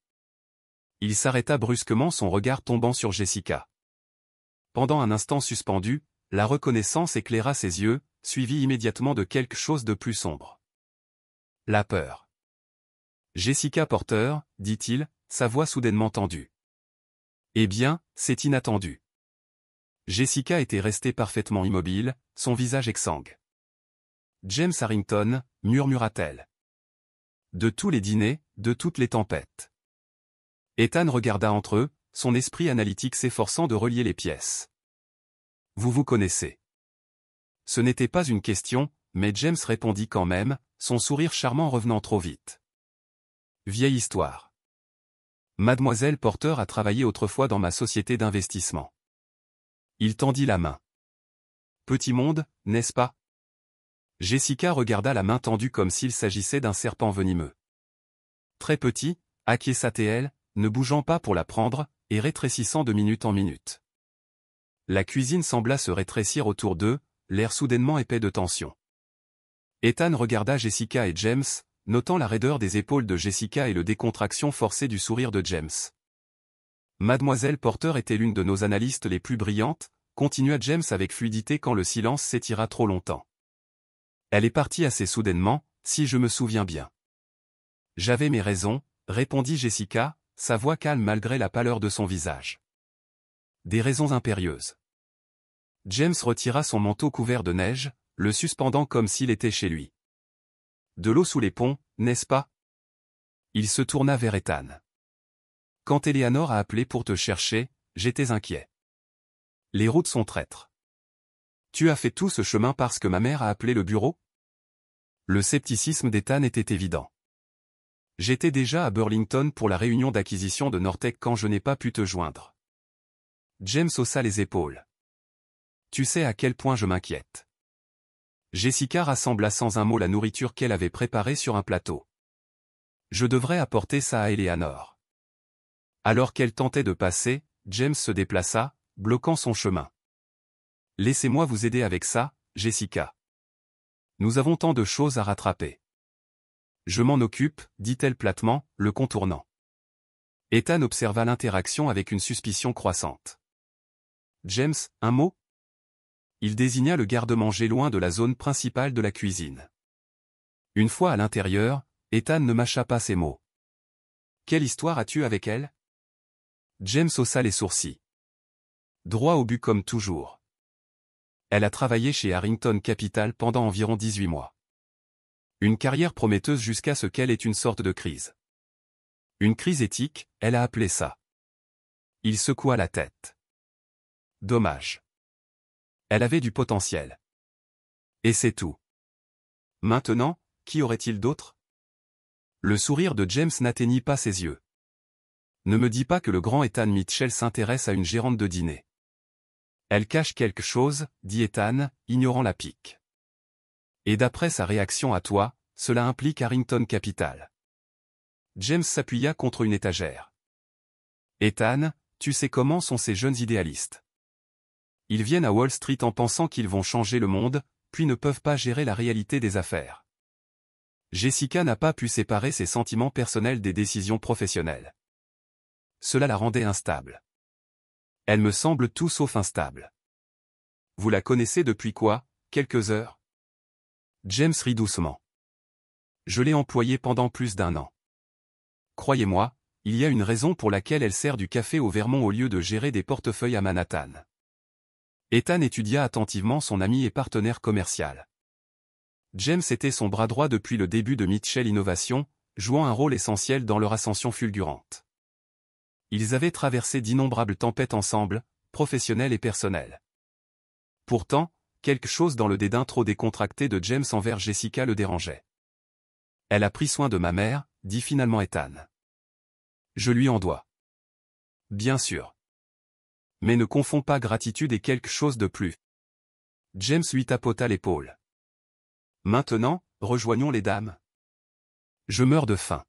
[SPEAKER 1] Il s'arrêta brusquement, son regard tombant sur Jessica. Pendant un instant suspendu, la reconnaissance éclaira ses yeux, suivi immédiatement de quelque chose de plus sombre. La peur. Jessica Porter, dit-il, sa voix soudainement tendue. Eh bien, c'est inattendu. Jessica était restée parfaitement immobile, son visage exsangue. James Harrington, murmura-t-elle. De tous les dîners, de toutes les tempêtes. Ethan regarda entre eux, son esprit analytique s'efforçant de relier les pièces. Vous vous connaissez. Ce n'était pas une question, mais James répondit quand même, son sourire charmant revenant trop vite. Vieille histoire. Mademoiselle Porter a travaillé autrefois dans ma société d'investissement. Il tendit la main. Petit monde, n'est-ce pas? Jessica regarda la main tendue comme s'il s'agissait d'un serpent venimeux. Très petit, acquiesça-t-elle, ne bougeant pas pour la prendre, et rétrécissant de minute en minute. La cuisine sembla se rétrécir autour d'eux, l'air soudainement épais de tension. Ethan regarda Jessica et James, notant la raideur des épaules de Jessica et le décontraction forcée du sourire de James. Mademoiselle Porter était l'une de nos analystes les plus brillantes, continua James avec fluidité quand le silence s'étira trop longtemps. Elle est partie assez soudainement, si je me souviens bien. J'avais mes raisons, répondit Jessica, sa voix calme malgré la pâleur de son visage. Des raisons impérieuses. James retira son manteau couvert de neige, le suspendant comme s'il était chez lui. De l'eau sous les ponts, n'est-ce pas? Il se tourna vers Ethan. Quand Eleanor a appelé pour te chercher, j'étais inquiet. Les routes sont traîtres. Tu as fait tout ce chemin parce que ma mère a appelé le bureau? Le scepticisme d'Ethan était évident. J'étais déjà à Burlington pour la réunion d'acquisition de Nortec quand je n'ai pas pu te joindre. James haussa les épaules. Tu sais à quel point je m'inquiète. Jessica rassembla sans un mot la nourriture qu'elle avait préparée sur un plateau. Je devrais apporter ça à Eleanor. Alors qu'elle tentait de passer, James se déplaça, bloquant son chemin. Laissez-moi vous aider avec ça, Jessica. Nous avons tant de choses à rattraper. Je m'en occupe, dit-elle platement, le contournant. Ethan observa l'interaction avec une suspicion croissante. James, un mot? Il désigna le garde-manger loin de la zone principale de la cuisine. Une fois à l'intérieur, Ethan ne mâcha pas ses mots. Quelle histoire as-tu avec elle? James haussa les sourcils. Droit au but comme toujours. Elle a travaillé chez Harrington Capital pendant environ 18 mois. Une carrière prometteuse jusqu'à ce qu'elle ait une sorte de crise. Une crise éthique, elle a appelé ça. Il secoua la tête. Dommage. Elle avait du potentiel. Et c'est tout. Maintenant, qui aurait-il d'autre? Le sourire de James n'atteignit pas ses yeux. Ne me dis pas que le grand Ethan Mitchell s'intéresse à une gérante de dîner. Elle cache quelque chose, dit Ethan, ignorant la pique. Et d'après sa réaction à toi, cela implique Harrington Capital. James s'appuya contre une étagère. Ethan, tu sais comment sont ces jeunes idéalistes. Ils viennent à Wall Street en pensant qu'ils vont changer le monde, puis ne peuvent pas gérer la réalité des affaires. Jessica n'a pas pu séparer ses sentiments personnels des décisions professionnelles. Cela la rendait instable. Elle me semble tout sauf instable. Vous la connaissez depuis quoi, quelques heures? James rit doucement. Je l'ai employée pendant plus d'1 an. Croyez-moi, il y a une raison pour laquelle elle sert du café au Vermont au lieu de gérer des portefeuilles à Manhattan. Ethan étudia attentivement son ami et partenaire commercial. James était son bras droit depuis le début de Mitchell Innovation, jouant un rôle essentiel dans leur ascension fulgurante. Ils avaient traversé d'innombrables tempêtes ensemble, professionnelles et personnelles. Pourtant, quelque chose dans le dédain trop décontracté de James envers Jessica le dérangeait. Elle a pris soin de ma mère, dit finalement Ethan. Je lui en dois. Bien sûr. Mais ne confonds pas gratitude et quelque chose de plus. James lui tapota l'épaule. Maintenant, rejoignons les dames. Je meurs de faim.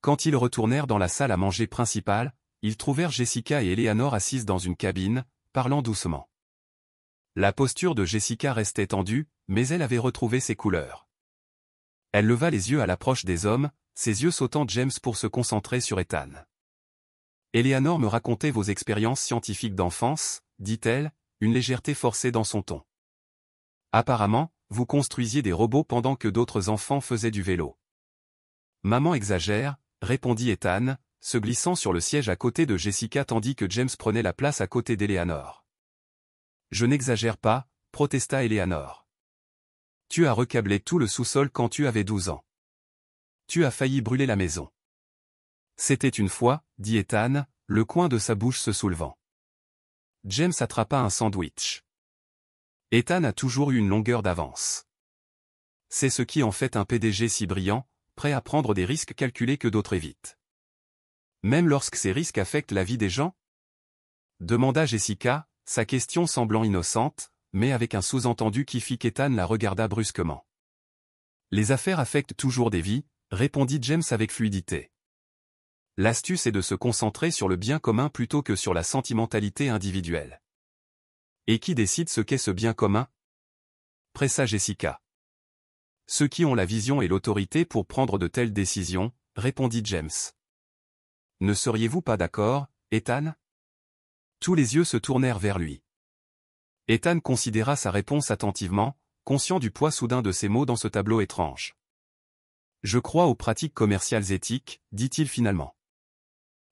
[SPEAKER 1] Quand ils retournèrent dans la salle à manger principale, ils trouvèrent Jessica et Eleanor assises dans une cabine, parlant doucement. La posture de Jessica restait tendue, mais elle avait retrouvé ses couleurs. Elle leva les yeux à l'approche des hommes, ses yeux sautant James pour se concentrer sur Ethan. Eleanor me racontait vos expériences scientifiques d'enfance, dit-elle, une légèreté forcée dans son ton. Apparemment, vous construisiez des robots pendant que d'autres enfants faisaient du vélo. Maman exagère, répondit Ethan, se glissant sur le siège à côté de Jessica tandis que James prenait la place à côté d'Eleanor. Je n'exagère pas, protesta Eleanor. Tu as recablé tout le sous-sol quand tu avais 12 ans. Tu as failli brûler la maison. C'était une fois, dit Ethan, le coin de sa bouche se soulevant. James attrapa un sandwich. Ethan a toujours eu une longueur d'avance. C'est ce qui en fait un PDG si brillant, prêt à prendre des risques calculés que d'autres évitent. Même lorsque ces risques affectent la vie des gens ? Demanda Jessica, sa question semblant innocente, mais avec un sous-entendu qui fit qu'Ethan la regarda brusquement. Les affaires affectent toujours des vies, répondit James avec fluidité. L'astuce est de se concentrer sur le bien commun plutôt que sur la sentimentalité individuelle. Et qui décide ce qu'est ce bien commun ? Pressa Jessica. Ceux qui ont la vision et l'autorité pour prendre de telles décisions, répondit James. Ne seriez-vous pas d'accord, Ethan ? Tous les yeux se tournèrent vers lui. Ethan considéra sa réponse attentivement, conscient du poids soudain de ses mots dans ce tableau étrange. Je crois aux pratiques commerciales éthiques, dit-il finalement.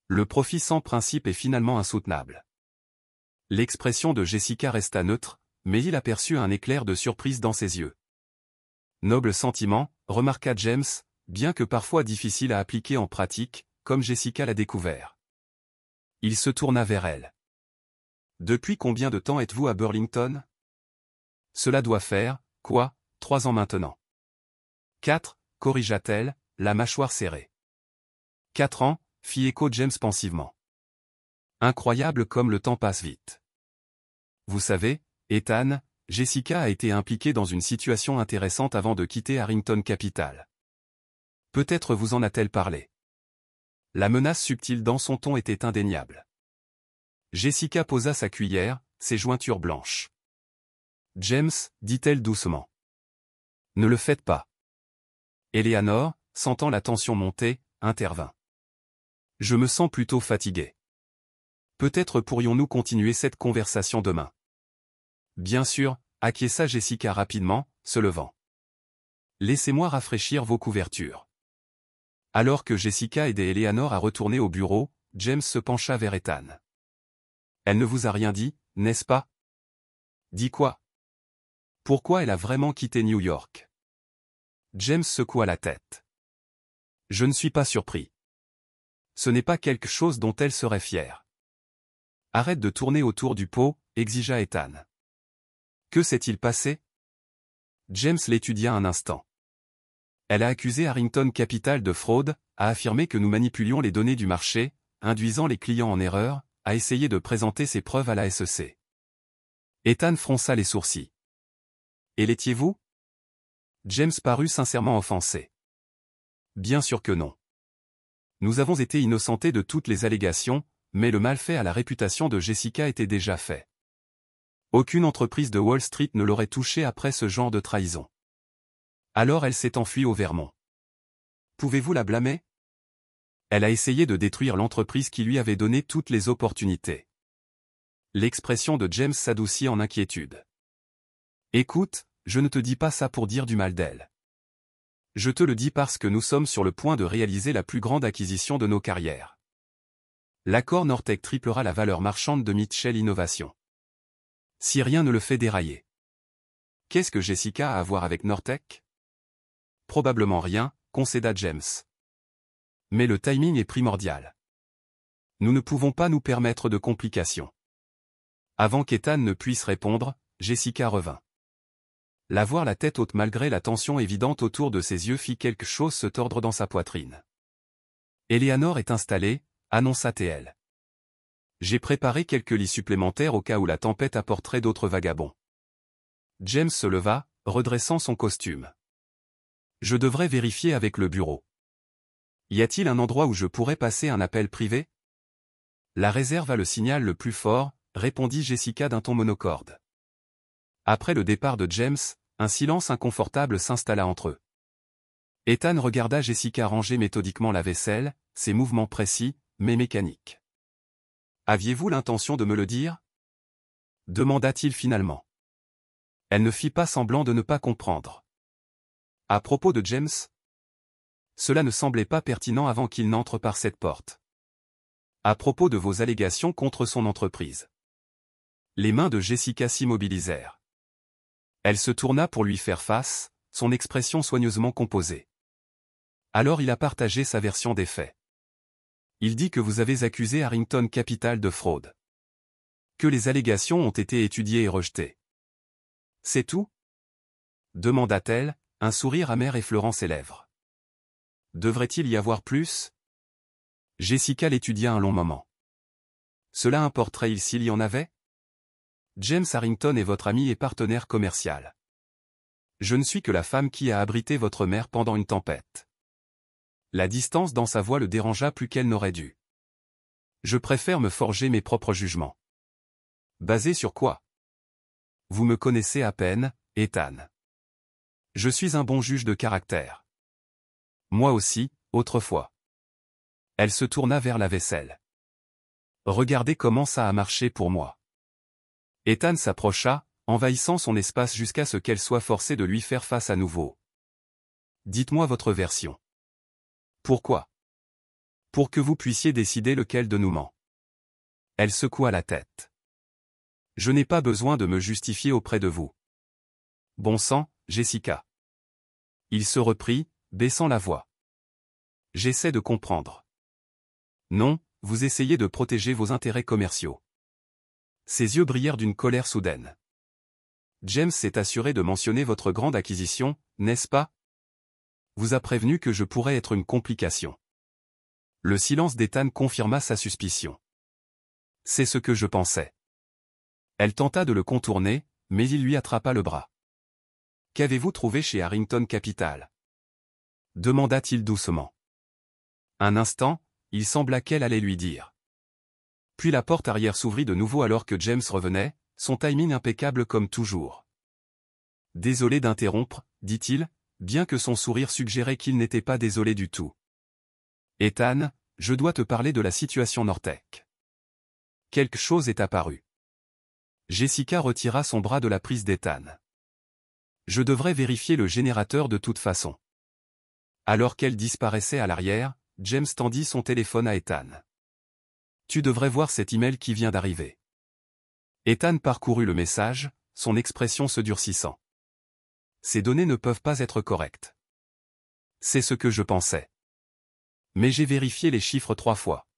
[SPEAKER 1] Le profit sans principe est finalement insoutenable. L'expression de Jessica resta neutre, mais il aperçut un éclair de surprise dans ses yeux. Noble sentiment, remarqua James, bien que parfois difficile à appliquer en pratique, comme Jessica l'a découvert. Il se tourna vers elle. Depuis combien de temps êtes-vous à Burlington ? Cela doit faire, quoi, 3 ans maintenant. 4, corrigea-t-elle, la mâchoire serrée. 4 ans, fit écho James pensivement. Incroyable comme le temps passe vite. Vous savez, Ethan, Jessica a été impliquée dans une situation intéressante avant de quitter Harrington Capital. Peut-être vous en a-t-elle parlé. La menace subtile dans son ton était indéniable. Jessica posa sa cuillère, ses jointures blanches. James, dit-elle doucement. Ne le faites pas. Eleanor, sentant la tension monter, intervint. Je me sens plutôt fatigué. Peut-être pourrions-nous continuer cette conversation demain. Bien sûr, acquiesça Jessica rapidement, se levant. Laissez-moi rafraîchir vos couvertures. Alors que Jessica aidait Eleanor à retourner au bureau, James se pencha vers Ethan. Elle ne vous a rien dit, n'est-ce pas ? Dit quoi ? Pourquoi elle a vraiment quitté New York ? James secoua la tête. Je ne suis pas surpris. Ce n'est pas quelque chose dont elle serait fière. Arrête de tourner autour du pot, exigea Ethan. Que s'est-il passé ? James l'étudia un instant. Elle a accusé Harrington Capital de fraude, a affirmé que nous manipulions les données du marché, induisant les clients en erreur, a essayé de présenter ses preuves à la SEC. Ethan fronça les sourcils. Et l'étiez-vous ? James parut sincèrement offensé. Bien sûr que non. Nous avons été innocentés de toutes les allégations, mais le mal fait à la réputation de Jessica était déjà fait. Aucune entreprise de Wall Street ne l'aurait touchée après ce genre de trahison. Alors elle s'est enfuie au Vermont. Pouvez-vous la blâmer ? Elle a essayé de détruire l'entreprise qui lui avait donné toutes les opportunités. L'expression de James s'adoucit en inquiétude. Écoute, je ne te dis pas ça pour dire du mal d'elle. Je te le dis parce que nous sommes sur le point de réaliser la plus grande acquisition de nos carrières. L'accord Nortech triplera la valeur marchande de Mitchell Innovation. Si rien ne le fait dérailler. Qu'est-ce que Jessica a à voir avec Nortech ? Probablement rien, concéda James. Mais le timing est primordial. Nous ne pouvons pas nous permettre de complications. Avant qu'Ethan ne puisse répondre, Jessica revint. La voir la tête haute malgré la tension évidente autour de ses yeux fit quelque chose se tordre dans sa poitrine. Eleanor est installée, annonça-t-elle. J'ai préparé quelques lits supplémentaires au cas où la tempête apporterait d'autres vagabonds. James se leva, redressant son costume. Je devrais vérifier avec le bureau. Y a-t-il un endroit où je pourrais passer un appel privé ? La réserve a le signal le plus fort, répondit Jessica d'un ton monocorde. Après le départ de James, un silence inconfortable s'installa entre eux. Ethan regarda Jessica ranger méthodiquement la vaisselle, ses mouvements précis, mais mécaniques. Aviez-vous l'intention de me le dire? Demanda-t-il finalement. Elle ne fit pas semblant de ne pas comprendre. À propos de James? Cela ne semblait pas pertinent avant qu'il n'entre par cette porte. À propos de vos allégations contre son entreprise. Les mains de Jessica s'immobilisèrent. Elle se tourna pour lui faire face, son expression soigneusement composée. Alors il a partagé sa version des faits. Il dit que vous avez accusé Harrington Capital de fraude. Que les allégations ont été étudiées et rejetées. C'est tout? Demanda-t-elle, un sourire amer effleurant ses lèvres. Devrait-il y avoir plus? Jessica l'étudia un long moment. Cela importerait-il s'il y en avait? James Harrington est votre ami et partenaire commercial. Je ne suis que la femme qui a abrité votre mère pendant une tempête. La distance dans sa voix le dérangea plus qu'elle n'aurait dû. Je préfère me forger mes propres jugements. Basés sur quoi? Vous me connaissez à peine, Ethan. Je suis un bon juge de caractère. Moi aussi, autrefois. Elle se tourna vers la vaisselle. Regardez comment ça a marché pour moi. Ethan s'approcha, envahissant son espace jusqu'à ce qu'elle soit forcée de lui faire face à nouveau. Dites-moi votre version. Pourquoi? Pour que vous puissiez décider lequel de nous ment. Elle secoua la tête. Je n'ai pas besoin de me justifier auprès de vous. Bon sang, Jessica. Il se reprit, baissant la voix. J'essaie de comprendre. Non, vous essayez de protéger vos intérêts commerciaux. Ses yeux brillèrent d'une colère soudaine. James s'est assuré de mentionner votre grande acquisition, n'est-ce pas? Vous a prévenu que je pourrais être une complication. Le silence d'Ethan confirma sa suspicion. C'est ce que je pensais. Elle tenta de le contourner, mais il lui attrapa le bras. Qu'avez-vous trouvé chez Harrington Capital? Demanda-t-il doucement. Un instant, il sembla qu'elle allait lui dire. Puis la porte arrière s'ouvrit de nouveau alors que James revenait, son timing impeccable comme toujours. Désolé d'interrompre, dit-il, bien que son sourire suggérait qu'il n'était pas désolé du tout. Ethan, je dois te parler de la situation Nortec. Quelque chose est apparu. Jessica retira son bras de la prise d'Ethan. Je devrais vérifier le générateur de toute façon. Alors qu'elle disparaissait à l'arrière, James tendit son téléphone à Ethan. Tu devrais voir cet email qui vient d'arriver. Ethan parcourut le message, son expression se durcissant. Ces données ne peuvent pas être correctes. C'est ce que je pensais. Mais j'ai vérifié les chiffres 3 fois.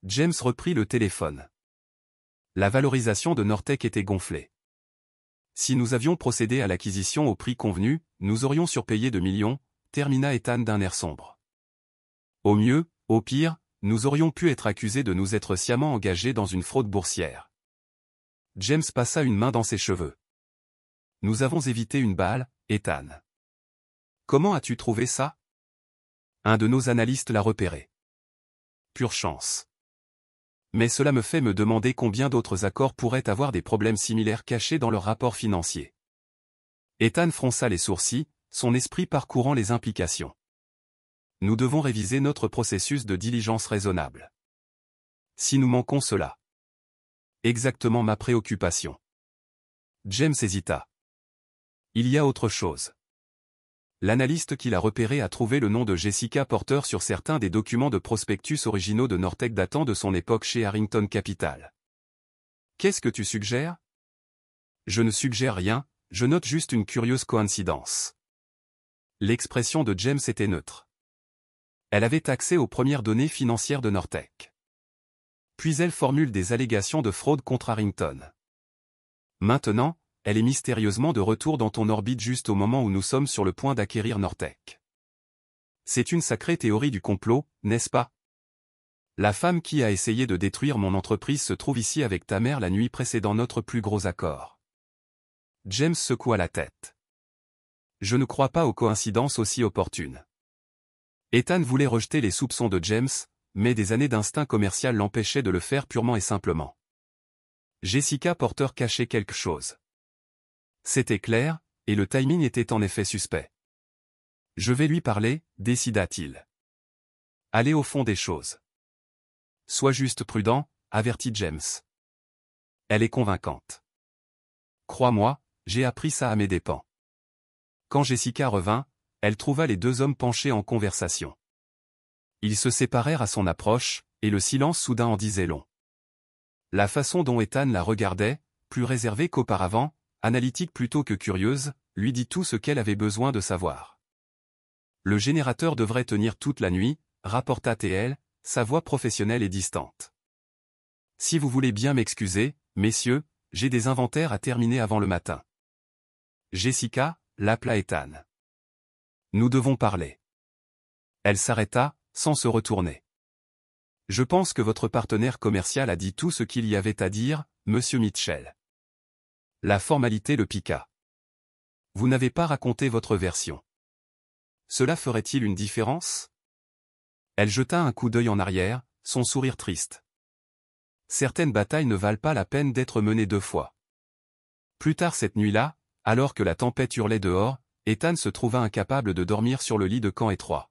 [SPEAKER 1] James reprit le téléphone. La valorisation de Nortec était gonflée. Si nous avions procédé à l'acquisition au prix convenu, nous aurions surpayé de millions, termina Ethan d'un air sombre. Au mieux, au pire, nous aurions pu être accusés de nous être sciemment engagés dans une fraude boursière. James passa une main dans ses cheveux. Nous avons évité une balle, Ethan. Comment as-tu trouvé ça? Un de nos analystes l'a repéré. Pure chance. Mais cela me fait me demander combien d'autres accords pourraient avoir des problèmes similaires cachés dans leur rapport financier. Ethan fronça les sourcils, son esprit parcourant les implications. Nous devons réviser notre processus de diligence raisonnable. Si nous manquons cela. Exactement ma préoccupation. James hésita. Il y a autre chose. L'analyste qui l'a repéré a trouvé le nom de Jessica Porter sur certains des documents de prospectus originaux de Nortec datant de son époque chez Harrington Capital. Qu'est-ce que tu suggères? Je ne suggère rien, je note juste une curieuse coïncidence. L'expression de James était neutre. Elle avait accès aux premières données financières de Nortec. Puis elle formule des allégations de fraude contre Harrington. Maintenant, elle est mystérieusement de retour dans ton orbite juste au moment où nous sommes sur le point d'acquérir Nortec. C'est une sacrée théorie du complot, n'est-ce pas? La femme qui a essayé de détruire mon entreprise se trouve ici avec ta mère la nuit précédant notre plus gros accord. James secoua la tête. Je ne crois pas aux coïncidences aussi opportunes. Ethan voulait rejeter les soupçons de James, mais des années d'instinct commercial l'empêchaient de le faire purement et simplement. Jessica Porter cachait quelque chose. C'était clair, et le timing était en effet suspect. Je vais lui parler, décida-t-il. Allez au fond des choses. Sois juste prudent, avertit James. Elle est convaincante. Crois-moi, j'ai appris ça à mes dépens. Quand Jessica revint, elle trouva les deux hommes penchés en conversation. Ils se séparèrent à son approche, et le silence soudain en disait long. La façon dont Ethan la regardait, plus réservée qu'auparavant, analytique plutôt que curieuse, lui dit tout ce qu'elle avait besoin de savoir. Le générateur devrait tenir toute la nuit, rapporta TL, sa voix professionnelle et distante. Si vous voulez bien m'excuser, messieurs, j'ai des inventaires à terminer avant le matin. Jessica, l'appela Ethan. Nous devons parler. Elle s'arrêta, sans se retourner. Je pense que votre partenaire commercial a dit tout ce qu'il y avait à dire, monsieur Mitchell. La formalité le piqua. Vous n'avez pas raconté votre version. Cela ferait-il une différence? Elle jeta un coup d'œil en arrière, son sourire triste. Certaines batailles ne valent pas la peine d'être menées deux fois. Plus tard cette nuit-là, alors que la tempête hurlait dehors, Ethan se trouva incapable de dormir sur le lit de camp étroit.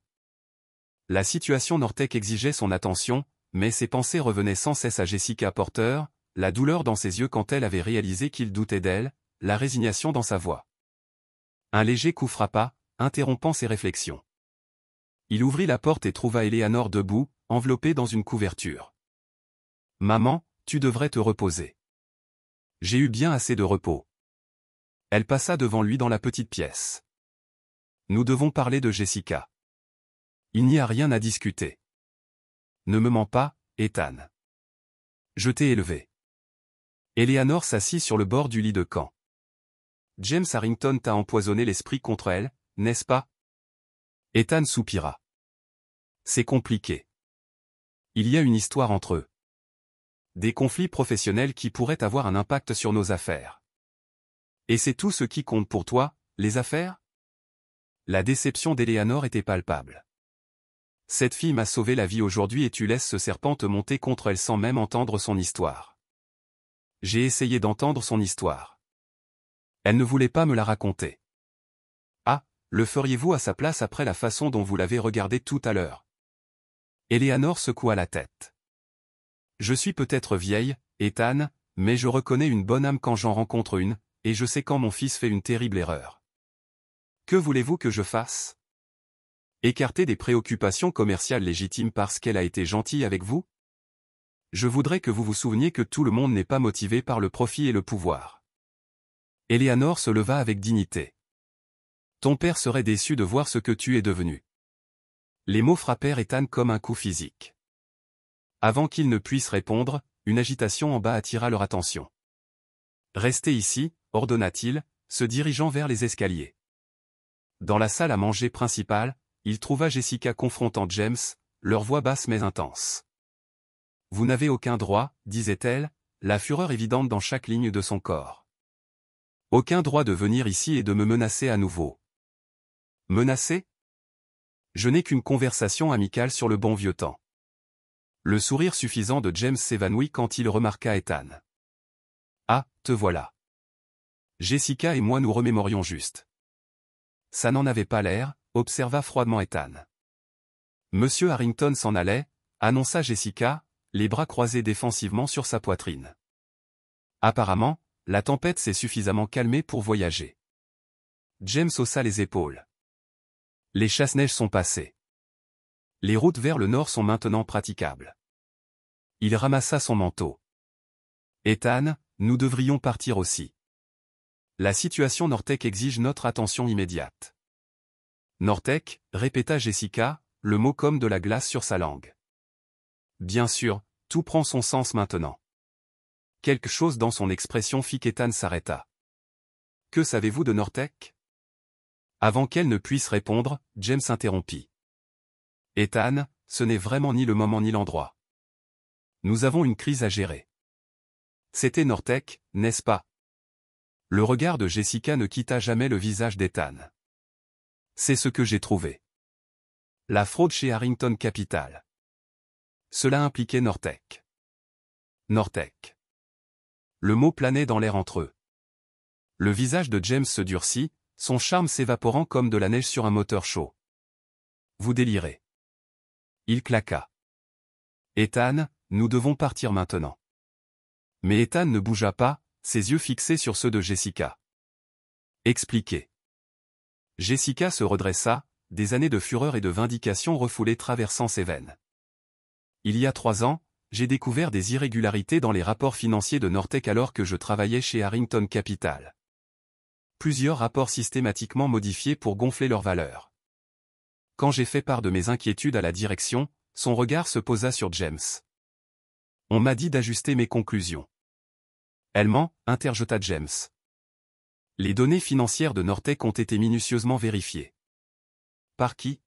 [SPEAKER 1] La situation Nortec exigeait son attention, mais ses pensées revenaient sans cesse à Jessica Porter, la douleur dans ses yeux quand elle avait réalisé qu'il doutait d'elle, la résignation dans sa voix. Un léger coup frappa, interrompant ses réflexions. Il ouvrit la porte et trouva Eleanor debout, enveloppée dans une couverture. « Maman, tu devrais te reposer. » « J'ai eu bien assez de repos. » Elle passa devant lui dans la petite pièce. « Nous devons parler de Jessica. Il n'y a rien à discuter. Ne me mens pas, Ethan. Je t'ai élevé. » Eleanor s'assit sur le bord du lit de camp. « James Harrington t'a empoisonné l'esprit contre elle, n'est-ce pas? » Ethan soupira. « C'est compliqué. Il y a une histoire entre eux. Des conflits professionnels qui pourraient avoir un impact sur nos affaires. Et c'est tout ce qui compte pour toi, les affaires? » La déception d'Eleanor était palpable. « Cette fille m'a sauvé la vie aujourd'hui et tu laisses ce serpent te monter contre elle sans même entendre son histoire. » J'ai essayé d'entendre son histoire. Elle ne voulait pas me la raconter. Ah, le feriez-vous à sa place après la façon dont vous l'avez regardée tout à l'heure? Eleanor secoua la tête. Je suis peut-être vieille, Ethan, mais je reconnais une bonne âme quand j'en rencontre une, et je sais quand mon fils fait une terrible erreur. Que voulez-vous que je fasse? Écarter des préoccupations commerciales légitimes parce qu'elle a été gentille avec vous? Je voudrais que vous vous souveniez que tout le monde n'est pas motivé par le profit et le pouvoir. Eleanor se leva avec dignité. Ton père serait déçu de voir ce que tu es devenu. Les mots frappèrent Ethan comme un coup physique. Avant qu'il ne puisse répondre, une agitation en bas attira leur attention. Restez ici, ordonna-t-il, se dirigeant vers les escaliers. Dans la salle à manger principale, il trouva Jessica confrontant James, leur voix basse mais intense. Vous n'avez aucun droit, disait-elle, la fureur évidente dans chaque ligne de son corps. Aucun droit de venir ici et de me menacer à nouveau. Menacer? Je n'ai qu'une conversation amicale sur le bon vieux temps. Le sourire suffisant de James s'évanouit quand il remarqua Ethan. Ah, te voilà. Jessica et moi nous remémorions juste. Ça n'en avait pas l'air, observa froidement Ethan. Monsieur Harrington s'en allait, annonça Jessica, les bras croisés défensivement sur sa poitrine. Apparemment, la tempête s'est suffisamment calmée pour voyager. James haussa les épaules. Les chasse-neige sont passées. Les routes vers le nord sont maintenant praticables. Il ramassa son manteau. Ethan, nous devrions partir aussi. La situation Nortec exige notre attention immédiate. Nortec, répéta Jessica, le mot comme de la glace sur sa langue. Bien sûr, tout prend son sens maintenant. Quelque chose dans son expression fit qu'Ethan s'arrêta. Que savez-vous de Nortec? Avant qu'elle ne puisse répondre, James interrompit. Ethan, ce n'est vraiment ni le moment ni l'endroit. Nous avons une crise à gérer. C'était Nortec, n'est-ce pas? Le regard de Jessica ne quitta jamais le visage d'Ethan. C'est ce que j'ai trouvé. La fraude chez Harrington Capital. Cela impliquait Nortec. Nortec. Le mot planait dans l'air entre eux. Le visage de James se durcit, son charme s'évaporant comme de la neige sur un moteur chaud. Vous délirez. Il claqua. Ethan, nous devons partir maintenant. Mais Ethan ne bougea pas, ses yeux fixés sur ceux de Jessica. Expliquez. Jessica se redressa, des années de fureur et de vindication refoulées traversant ses veines. Il y a 3 ans, j'ai découvert des irrégularités dans les rapports financiers de Nortec alors que je travaillais chez Harrington Capital. Plusieurs rapports systématiquement modifiés pour gonfler leur valeur. Quand j'ai fait part de mes inquiétudes à la direction, son regard se posa sur James. On m'a dit d'ajuster mes conclusions. Elle ment, interjeta James. Les données financières de Nortec ont été minutieusement vérifiées. Par qui?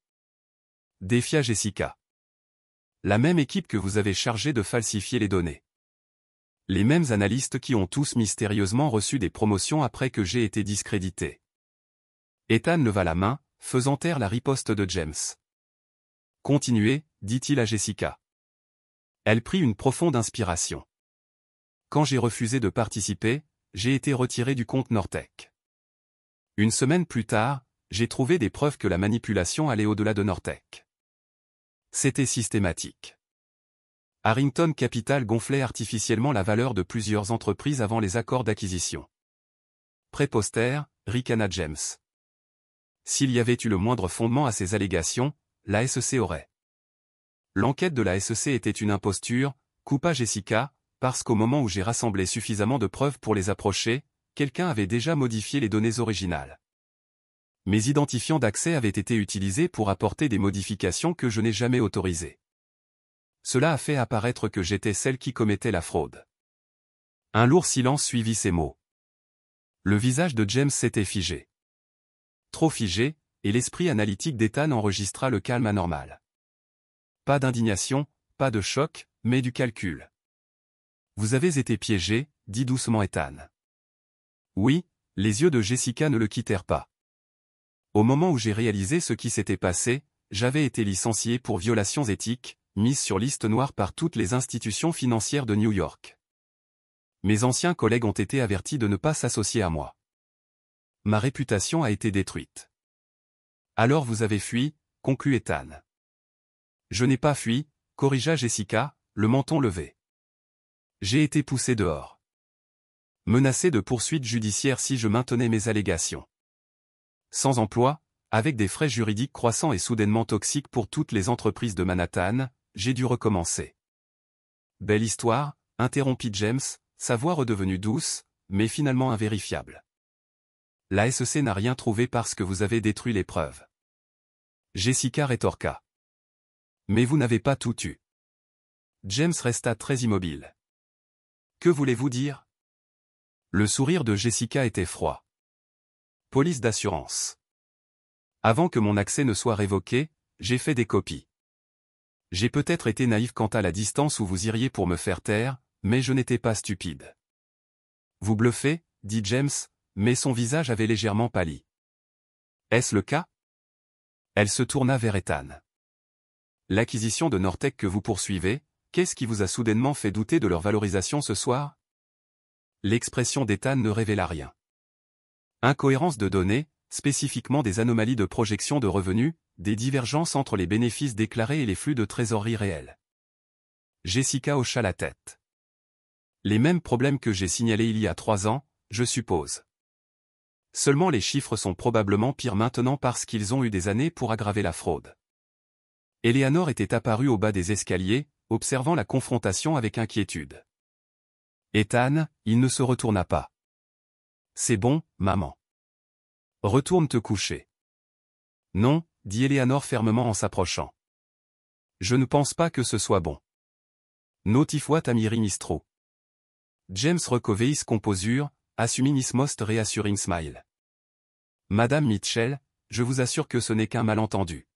[SPEAKER 1] Défia Jessica. La même équipe que vous avez chargée de falsifier les données. Les mêmes analystes qui ont tous mystérieusement reçu des promotions après que j'ai été discrédité. Ethan leva la main, faisant taire la riposte de James. Continuez, dit-il à Jessica. Elle prit une profonde inspiration. Quand j'ai refusé de participer, j'ai été retiré du compte Nortec. Une semaine plus tard, j'ai trouvé des preuves que la manipulation allait au-delà de Nortec. C'était systématique. Harrington Capital gonflait artificiellement la valeur de plusieurs entreprises avant les accords d'acquisition. Préposter, ricana James. S'il y avait eu le moindre fondement à ces allégations, la SEC aurait. L'enquête de la SEC était une imposture, coupa Jessica, parce qu'au moment où j'ai rassemblé suffisamment de preuves pour les approcher, quelqu'un avait déjà modifié les données originales. Mes identifiants d'accès avaient été utilisés pour apporter des modifications que je n'ai jamais autorisées. Cela a fait apparaître que j'étais celle qui commettait la fraude. Un lourd silence suivit ces mots. Le visage de James s'était figé. Trop figé, et l'esprit analytique d'Ethan enregistra le calme anormal. Pas d'indignation, pas de choc, mais du calcul. Vous avez été piégé, dit doucement Ethan. Oui, les yeux de Jessica ne le quittèrent pas. Au moment où j'ai réalisé ce qui s'était passé, j'avais été licencié pour violations éthiques, mise sur liste noire par toutes les institutions financières de New York. Mes anciens collègues ont été avertis de ne pas s'associer à moi. Ma réputation a été détruite. Alors vous avez fui, conclut Ethan. Je n'ai pas fui, corrigea Jessica, le menton levé. J'ai été poussé dehors. Menacé de poursuites judiciaires si je maintenais mes allégations. Sans emploi, avec des frais juridiques croissants et soudainement toxiques pour toutes les entreprises de Manhattan, j'ai dû recommencer. Belle histoire, interrompit James, sa voix redevenue douce, mais finalement invérifiable. La SEC n'a rien trouvé parce que vous avez détruit les preuves. Jessica rétorqua. Mais vous n'avez pas tout eu. James resta très immobile. Que voulez-vous dire? Le sourire de Jessica était froid. Police d'assurance. Avant que mon accès ne soit révoqué, j'ai fait des copies. J'ai peut-être été naïf quant à la distance où vous iriez pour me faire taire, mais je n'étais pas stupide. Vous bluffez, dit James, mais son visage avait légèrement pâli. Est-ce le cas? Elle se tourna vers Ethan. L'acquisition de Nortec que vous poursuivez, qu'est-ce qui vous a soudainement fait douter de leur valorisation ce soir? L'expression d'Ethan ne révéla rien. Incohérence de données, spécifiquement des anomalies de projection de revenus, des divergences entre les bénéfices déclarés et les flux de trésorerie réels. Jessica hocha la tête. Les mêmes problèmes que j'ai signalés il y a 3 ans, je suppose. Seulement les chiffres sont probablement pires maintenant parce qu'ils ont eu des années pour aggraver la fraude. Eleanor était apparue au bas des escaliers, observant la confrontation avec inquiétude. Ethan, il ne se retourna pas. C'est bon, maman. Retourne te coucher. Non, dit Eleanor fermement en s'approchant. Je ne pense pas que ce soit bon. Notifuat amiri mistro. James recoveis composure, assuminis most reassuring smile. Madame Mitchell, je vous assure que ce n'est qu'un malentendu.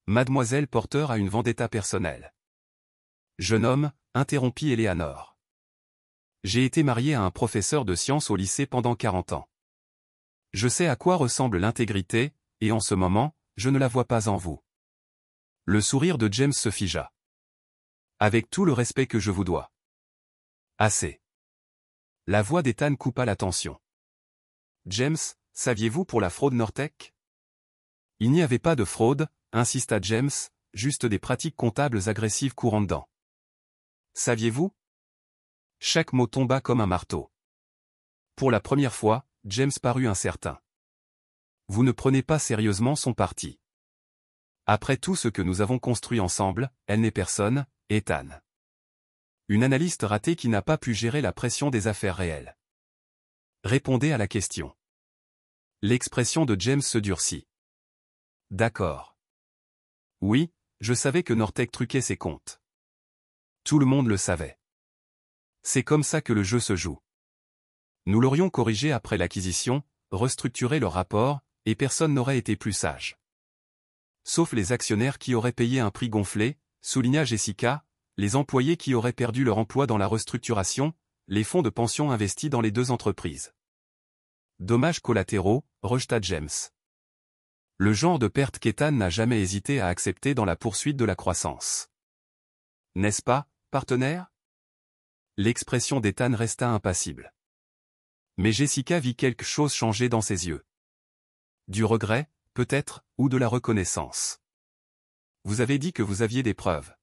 [SPEAKER 1] Mademoiselle Porter a une vendetta personnelle. Jeune homme, interrompit Eleanor. J'ai été marié à un professeur de sciences au lycée pendant 40 ans. Je sais à quoi ressemble l'intégrité, et en ce moment, je ne la vois pas en vous. Le sourire de James se figea. Avec tout le respect que je vous dois. Assez. La voix d'Ethan coupa la tension. James, saviez-vous pour la fraude Nortec? Il n'y avait pas de fraude, insista James, juste des pratiques comptables agressives courant dedans. Saviez-vous? Chaque mot tomba comme un marteau. Pour la première fois, James parut incertain. Vous ne prenez pas sérieusement son parti. Après tout ce que nous avons construit ensemble, elle n'est personne, Ethan. Une analyste ratée qui n'a pas pu gérer la pression des affaires réelles. Répondez à la question. L'expression de James se durcit. D'accord. Oui, je savais que Nortec truquait ses comptes. Tout le monde le savait. C'est comme ça que le jeu se joue. Nous l'aurions corrigé après l'acquisition, restructuré le rapport, et personne n'aurait été plus sage. Sauf les actionnaires qui auraient payé un prix gonflé, souligna Jessica, les employés qui auraient perdu leur emploi dans la restructuration, les fonds de pension investis dans les deux entreprises. Dommages collatéraux, rejeta James. Le genre de perte qu'Ethan n'a jamais hésité à accepter dans la poursuite de la croissance. N'est-ce pas, partenaire? L'expression d'Ethan resta impassible. Mais Jessica vit quelque chose changer dans ses yeux. Du regret, peut-être, ou de la reconnaissance. Vous avez dit que vous aviez des preuves.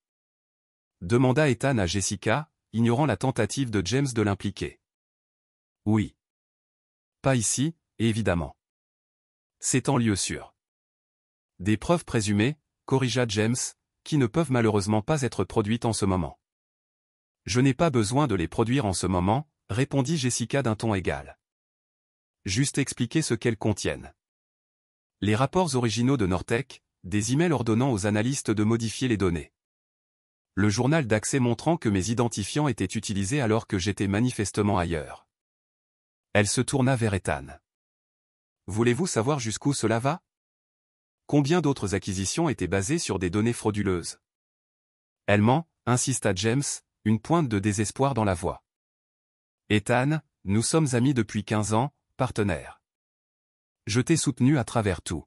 [SPEAKER 1] Demanda Ethan à Jessica, ignorant la tentative de James de l'impliquer. Oui. Pas ici, évidemment. C'est en lieu sûr. Des preuves présumées, corrigea James, qui ne peuvent malheureusement pas être produites en ce moment. Je n'ai pas besoin de les produire en ce moment, répondit Jessica d'un ton égal. Juste expliquer ce qu'elles contiennent. Les rapports originaux de Nortec, des emails ordonnant aux analystes de modifier les données. Le journal d'accès montrant que mes identifiants étaient utilisés alors que j'étais manifestement ailleurs. Elle se tourna vers Ethan. Voulez-vous savoir jusqu'où cela va? Combien d'autres acquisitions étaient basées sur des données frauduleuses? Elle ment, insista James, une pointe de désespoir dans la voix. Ethan, nous sommes amis depuis 15 ans, partenaires. Je t'ai soutenu à travers tout.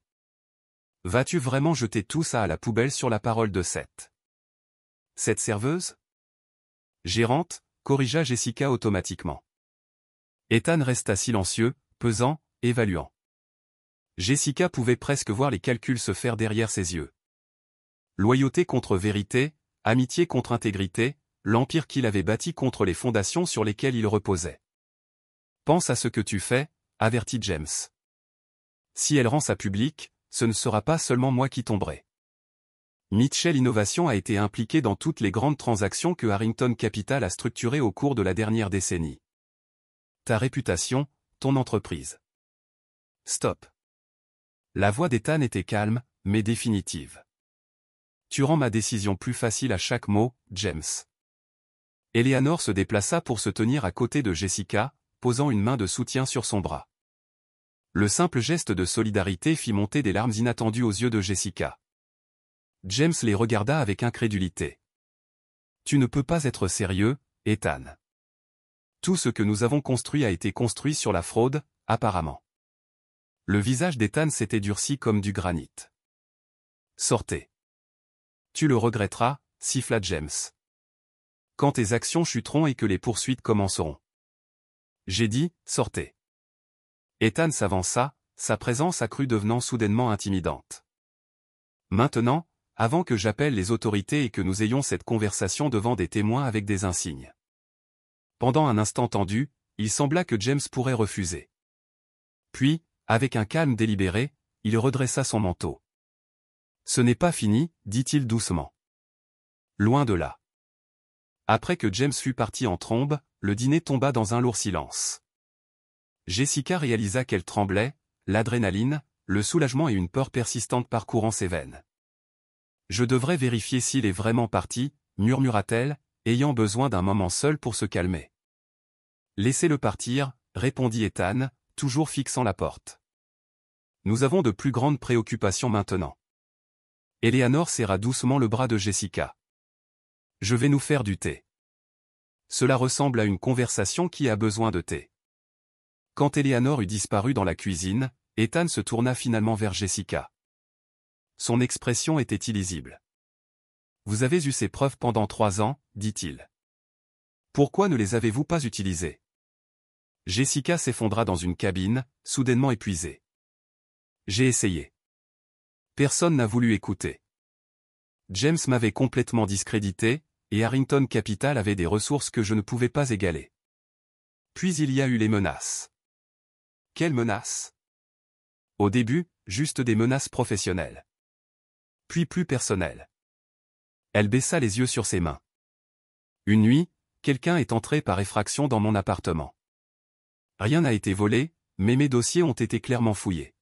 [SPEAKER 1] Vas-tu vraiment jeter tout ça à la poubelle sur la parole de cette serveuse? Gérante, corrigea Jessica automatiquement. Ethan resta silencieux, pesant, évaluant. Jessica pouvait presque voir les calculs se faire derrière ses yeux. Loyauté contre vérité, amitié contre intégrité, l'empire qu'il avait bâti contre les fondations sur lesquelles il reposait. Pense à ce que tu fais, avertit James. Si elle rend ça public, ce ne sera pas seulement moi qui tomberai. Mitchell Innovation a été impliqué dans toutes les grandes transactions que Harrington Capital a structurées au cours de la dernière décennie. Ta réputation, ton entreprise. Stop. La voix d'Ethan était calme, mais définitive. Tu rends ma décision plus facile à chaque mot, James. Eleanor se déplaça pour se tenir à côté de Jessica, posant une main de soutien sur son bras. Le simple geste de solidarité fit monter des larmes inattendues aux yeux de Jessica. James les regarda avec incrédulité. Tu ne peux pas être sérieux, Ethan. Tout ce que nous avons construit a été construit sur la fraude, apparemment. Le visage d'Ethan s'était durci comme du granit. Sortez. Tu le regretteras, siffla James. Quand tes actions chuteront et que les poursuites commenceront. J'ai dit, sortez. Ethan s'avança, sa présence accrue devenant soudainement intimidante. Maintenant, avant que j'appelle les autorités et que nous ayons cette conversation devant des témoins avec des insignes. Pendant un instant tendu, il sembla que James pourrait refuser. Puis, avec un calme délibéré, il redressa son manteau. Ce n'est pas fini, dit-il doucement. Loin de là. Après que James fut parti en trombe, le dîner tomba dans un lourd silence. Jessica réalisa qu'elle tremblait, l'adrénaline, le soulagement et une peur persistante parcourant ses veines. Je devrais vérifier s'il est vraiment parti, murmura-t-elle, ayant besoin d'un moment seul pour se calmer. Laissez-le partir, répondit Ethan, toujours fixant la porte. Nous avons de plus grandes préoccupations maintenant. Eleanor serra doucement le bras de Jessica. Je vais nous faire du thé. Cela ressemble à une conversation qui a besoin de thé. Quand Eleanor eut disparu dans la cuisine, Ethan se tourna finalement vers Jessica. Son expression était illisible. Vous avez eu ces preuves pendant 3 ans, dit-il. Pourquoi ne les avez-vous pas utilisées? Jessica s'effondra dans une cabine, soudainement épuisée. J'ai essayé. Personne n'a voulu écouter. James m'avait complètement discrédité, et Harrington Capital avait des ressources que je ne pouvais pas égaler. Puis il y a eu les menaces. Quelles menaces? Au début, juste des menaces professionnelles. Puis plus personnelles. Elle baissa les yeux sur ses mains. Une nuit, quelqu'un est entré par effraction dans mon appartement. Rien n'a été volé, mais mes dossiers ont été clairement fouillés.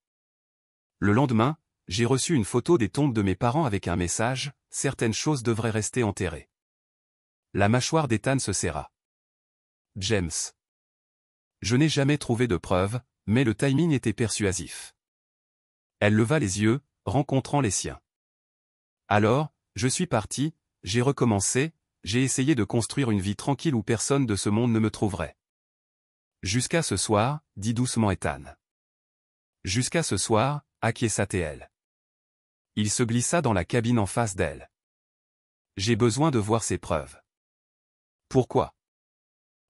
[SPEAKER 1] Le lendemain, j'ai reçu une photo des tombes de mes parents avec un message, « Certaines choses devraient rester enterrées ». La mâchoire d'Ethan se serra. James. Je n'ai jamais trouvé de preuves, mais le timing était persuasif. Elle leva les yeux, rencontrant les siens. Alors, je suis parti, j'ai recommencé, j'ai essayé de construire une vie tranquille où personne de ce monde ne me trouverait. Jusqu'à ce soir, dit doucement Ethan. Jusqu'à ce soir, acquiesça-t-elle. Il se glissa dans la cabine en face d'elle. J'ai besoin de voir ces preuves. Pourquoi?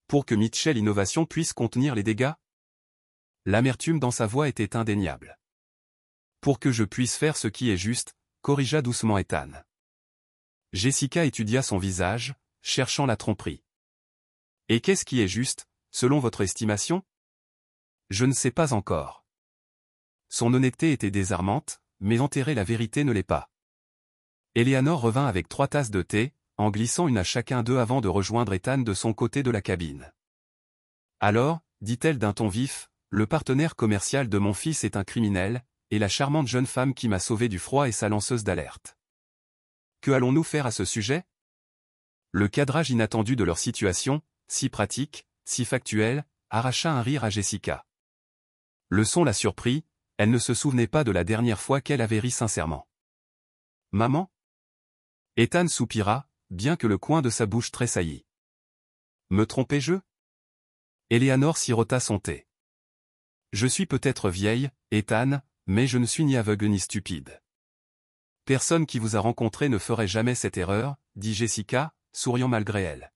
[SPEAKER 1] Pour que Mitchell Innovation puisse contenir les dégâts? L'amertume dans sa voix était indéniable. Pour que je puisse faire ce qui est juste, corrigea doucement Ethan. Jessica étudia son visage, cherchant la tromperie. Et qu'est-ce qui est juste, selon votre estimation? Je ne sais pas encore. Son honnêteté était désarmante, mais enterrer la vérité ne l'est pas. Eleanor revint avec 3 tasses de thé, en glissant une à chacun d'eux avant de rejoindre Ethan de son côté de la cabine. Alors, dit-elle d'un ton vif, le partenaire commercial de mon fils est un criminel, et la charmante jeune femme qui m'a sauvé du froid est sa lanceuse d'alerte. Que allons-nous faire à ce sujet? Le cadrage inattendu de leur situation, si pratique, si factuel, arracha un rire à Jessica. Le son la surprit, elle ne se souvenait pas de la dernière fois qu'elle avait ri sincèrement. Maman? Ethan soupira, bien que le coin de sa bouche tressaillit. Me trompais-je? Eleanor sirota son thé. Je suis peut-être vieille, Ethan, mais je ne suis ni aveugle ni stupide. Personne qui vous a rencontré ne ferait jamais cette erreur, dit Jessica, souriant malgré elle.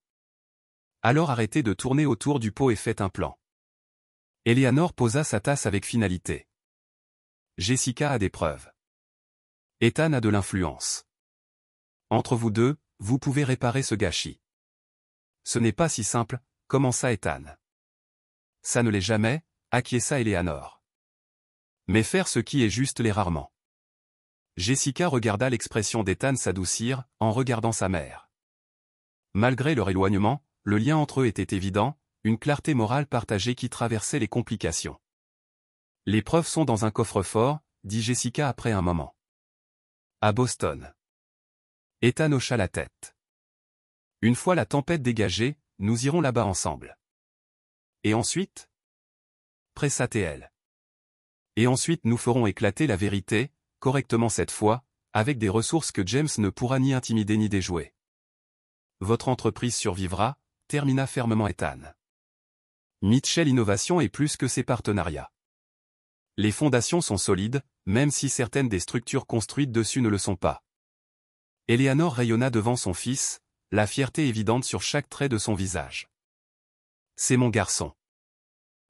[SPEAKER 1] Alors arrêtez de tourner autour du pot et faites un plan. Eleanor posa sa tasse avec finalité. Jessica a des preuves. Ethan a de l'influence. Entre vous deux, vous pouvez réparer ce gâchis. Ce n'est pas si simple, commença Ethan. Ça ne l'est jamais, acquiesça Eleanor. Mais faire ce qui est juste l'est rarement. Jessica regarda l'expression d'Ethan s'adoucir, en regardant sa mère. Malgré leur éloignement, le lien entre eux était évident, une clarté morale partagée qui traversait les complications. Les preuves sont dans un coffre-fort, dit Jessica après un moment. À Boston. Ethan hocha la tête. Une fois la tempête dégagée, nous irons là-bas ensemble. Et ensuite? Pressa-t-elle. Et ensuite nous ferons éclater la vérité, correctement cette fois, avec des ressources que James ne pourra ni intimider ni déjouer. Votre entreprise survivra, termina fermement Ethan. Mitchell Innovation est plus que ses partenariats. Les fondations sont solides, même si certaines des structures construites dessus ne le sont pas. Eleanor rayonna devant son fils, la fierté évidente sur chaque trait de son visage. C'est mon garçon.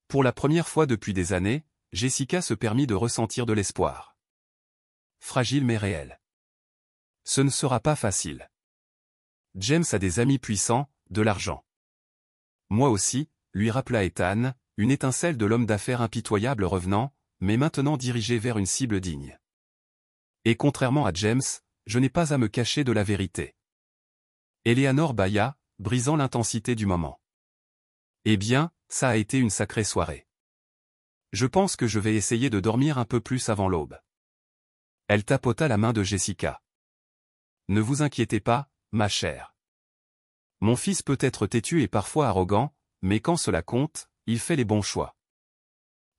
[SPEAKER 1] Pour la première fois depuis des années, Jessica se permit de ressentir de l'espoir. Fragile mais réel. Ce ne sera pas facile. James a des amis puissants, de l'argent. Moi aussi, lui rappela Ethan, une étincelle de l'homme d'affaires impitoyable revenant, mais maintenant dirigé vers une cible digne. Et contrairement à James, je n'ai pas à me cacher de la vérité. Eleanor bâilla, brisant l'intensité du moment. Eh bien, ça a été une sacrée soirée. Je pense que je vais essayer de dormir un peu plus avant l'aube. Elle tapota la main de Jessica. Ne vous inquiétez pas, ma chère. Mon fils peut être têtu et parfois arrogant, mais quand cela compte, il fait les bons choix.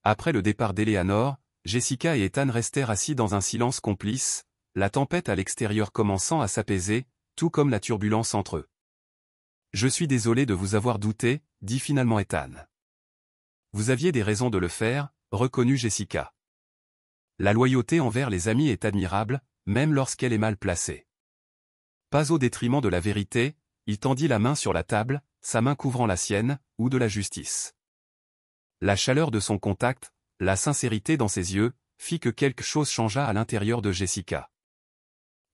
[SPEAKER 1] Après le départ d'Eleanor, Jessica et Ethan restèrent assis dans un silence complice, la tempête à l'extérieur commençant à s'apaiser, tout comme la turbulence entre eux. Je suis désolé de vous avoir douté, dit finalement Ethan. Vous aviez des raisons de le faire, reconnut Jessica. La loyauté envers les amis est admirable, même lorsqu'elle est mal placée. Pas au détriment de la vérité, il tendit la main sur la table, sa main couvrant la sienne, ou de la justice. La chaleur de son contact, la sincérité dans ses yeux, fit que quelque chose changea à l'intérieur de Jessica.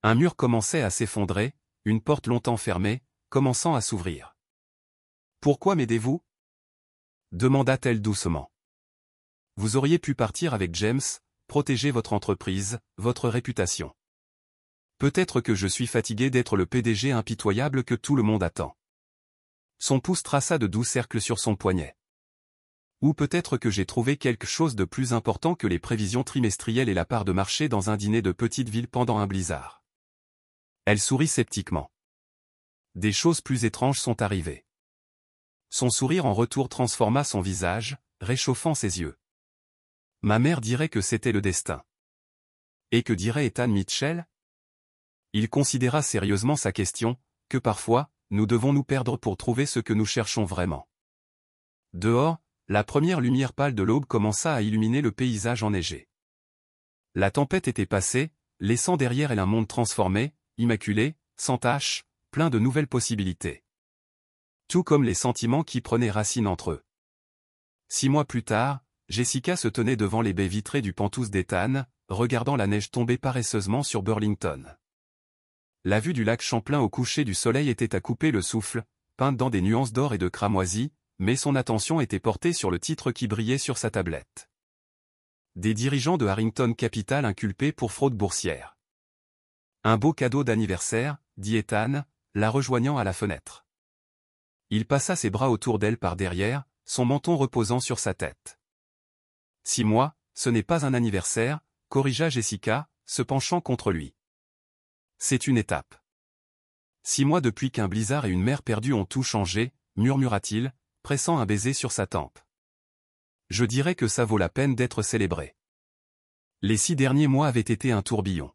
[SPEAKER 1] Un mur commençait à s'effondrer, une porte longtemps fermée, commençant à s'ouvrir. « Pourquoi m'aidez-vous » demanda-t-elle doucement. « Vous auriez pu partir avec James, protéger votre entreprise, votre réputation. Peut-être que je suis fatigué d'être le PDG impitoyable que tout le monde attend. » Son pouce traça de doux cercles sur son poignet. Ou peut-être que j'ai trouvé quelque chose de plus important que les prévisions trimestrielles et la part de marché dans un dîner de petite ville pendant un blizzard. Elle sourit sceptiquement. Des choses plus étranges sont arrivées. Son sourire en retour transforma son visage, réchauffant ses yeux. Ma mère dirait que c'était le destin. Et que dirait Ethan Mitchell? Il considéra sérieusement sa question, que parfois, nous devons nous perdre pour trouver ce que nous cherchons vraiment. Dehors, la première lumière pâle de l'aube commença à illuminer le paysage enneigé. La tempête était passée, laissant derrière elle un monde transformé, immaculé, sans tache, plein de nouvelles possibilités. Tout comme les sentiments qui prenaient racine entre eux. 6 mois plus tard, Jessica se tenait devant les baies vitrées du Penthouse d'Ethan, regardant la neige tomber paresseusement sur Burlington. La vue du lac Champlain au coucher du soleil était à couper le souffle, peinte dans des nuances d'or et de cramoisi, mais son attention était portée sur le titre qui brillait sur sa tablette. Des dirigeants de Harrington Capital inculpés pour fraude boursière. Un beau cadeau d'anniversaire, dit Ethan, la rejoignant à la fenêtre. Il passa ses bras autour d'elle par derrière, son menton reposant sur sa tête. 6 mois, ce n'est pas un anniversaire, corrigea Jessica, se penchant contre lui. C'est une étape. 6 mois depuis qu'un blizzard et une mer perdue ont tout changé, murmura-t-il, pressant un baiser sur sa tempe. Je dirais que ça vaut la peine d'être célébré. Les 6 derniers mois avaient été un tourbillon.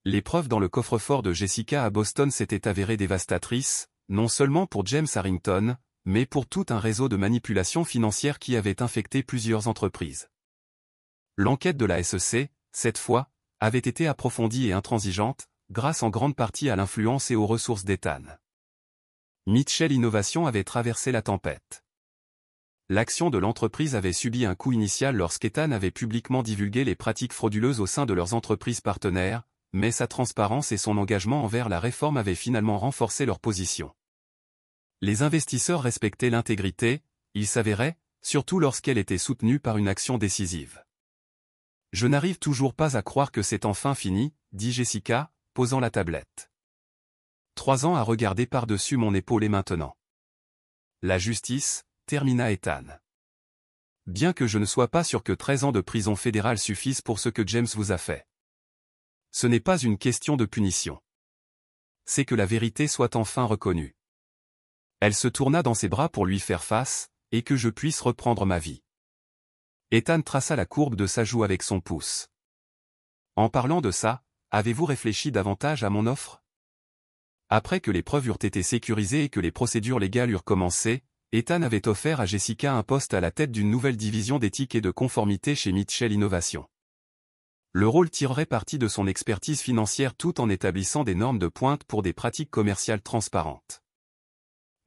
[SPEAKER 1] L'épreuve dans le coffre-fort de Jessica à Boston s'était avérée dévastatrice, non seulement pour James Harrington, mais pour tout un réseau de manipulation financière qui avait infecté plusieurs entreprises. L'enquête de la SEC, cette fois, avait été approfondie et intransigeante, grâce en grande partie à l'influence et aux ressources d'Ethan. Mitchell Innovation avait traversé la tempête. L'action de l'entreprise avait subi un coup initial lorsqu'Ethan avait publiquement divulgué les pratiques frauduleuses au sein de leurs entreprises partenaires, mais sa transparence et son engagement envers la réforme avaient finalement renforcé leur position. Les investisseurs respectaient l'intégrité, il s'avérait, surtout lorsqu'elle était soutenue par une action décisive. Je n'arrive toujours pas à croire que c'est enfin fini, dit Jessica, posant la tablette. 3 ans à regarder par-dessus mon épaule et maintenant. La justice, termina Ethan. Bien que je ne sois pas sûr que 13 ans de prison fédérale suffisent pour ce que James vous a fait. Ce n'est pas une question de punition. C'est que la vérité soit enfin reconnue. Elle se tourna dans ses bras pour lui faire face, et que je puisse reprendre ma vie. Ethan traça la courbe de sa joue avec son pouce. En parlant de ça, avez-vous réfléchi davantage à mon offre? Après que les preuves eurent été sécurisées et que les procédures légales eurent commencé, Ethan avait offert à Jessica un poste à la tête d'une nouvelle division d'éthique et de conformité chez Mitchell Innovation. Le rôle tirerait parti de son expertise financière tout en établissant des normes de pointe pour des pratiques commerciales transparentes.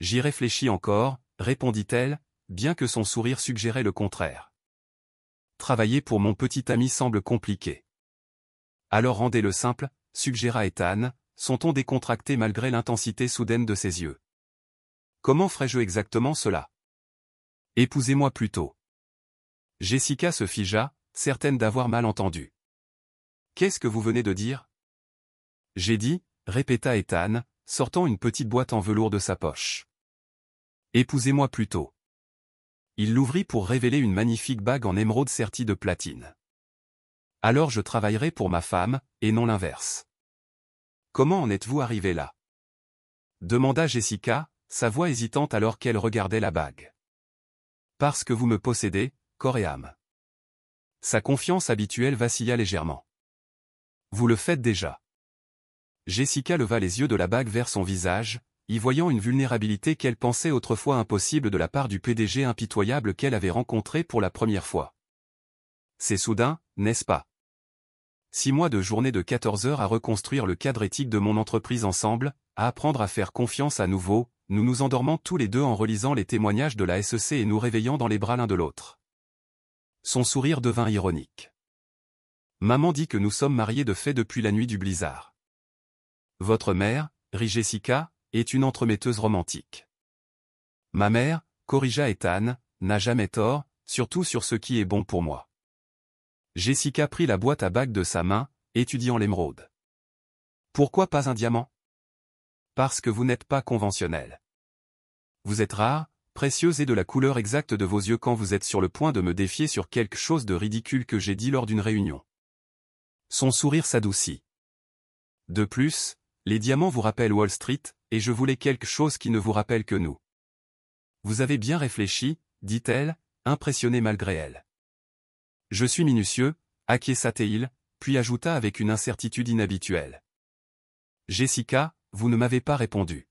[SPEAKER 1] J'y réfléchis encore, répondit-elle, bien que son sourire suggérait le contraire. Travailler pour mon petit ami semble compliqué. Alors rendez-le simple, suggéra Ethan, son ton décontracté malgré l'intensité soudaine de ses yeux. Comment ferais-je exactement cela? Épousez-moi plutôt. Jessica se figea, certaine d'avoir mal entendu. Qu'est-ce que vous venez de dire? J'ai dit, répéta Ethan, sortant une petite boîte en velours de sa poche. Épousez-moi plutôt. Il l'ouvrit pour révéler une magnifique bague en émeraude sertie de platine. Alors je travaillerai pour ma femme, et non l'inverse. Comment en êtes-vous arrivé là? Demanda Jessica, sa voix hésitante alors qu'elle regardait la bague. Parce que vous me possédez, corps et âme. Sa confiance habituelle vacilla légèrement. Vous le faites déjà. Jessica leva les yeux de la bague vers son visage, y voyant une vulnérabilité qu'elle pensait autrefois impossible de la part du PDG impitoyable qu'elle avait rencontré pour la première fois. C'est soudain, n'est-ce pas? 6 mois de journée de 14 heures à reconstruire le cadre éthique de mon entreprise ensemble, à apprendre à faire confiance à nouveau, nous nous endormant tous les deux en relisant les témoignages de la SEC et nous réveillant dans les bras l'un de l'autre. Son sourire devint ironique. Maman dit que nous sommes mariés de fait depuis la nuit du blizzard. Votre mère, rit Jessica, est une entremetteuse romantique. Ma mère, corrigea Ethan, n'a jamais tort, surtout sur ce qui est bon pour moi. Jessica prit la boîte à bagues de sa main, étudiant l'émeraude. Pourquoi pas un diamant? Parce que vous n'êtes pas conventionnel. Vous êtes rare, précieuse et de la couleur exacte de vos yeux quand vous êtes sur le point de me défier sur quelque chose de ridicule que j'ai dit lors d'une réunion. Son sourire s'adoucit. De plus, les diamants vous rappellent Wall Street, et je voulais quelque chose qui ne vous rappelle que nous. Vous avez bien réfléchi, dit-elle, impressionnée malgré elle. Je suis minutieux, acquiesça-t-il, puis ajouta avec une incertitude inhabituelle. Jessica, vous ne m'avez pas répondu.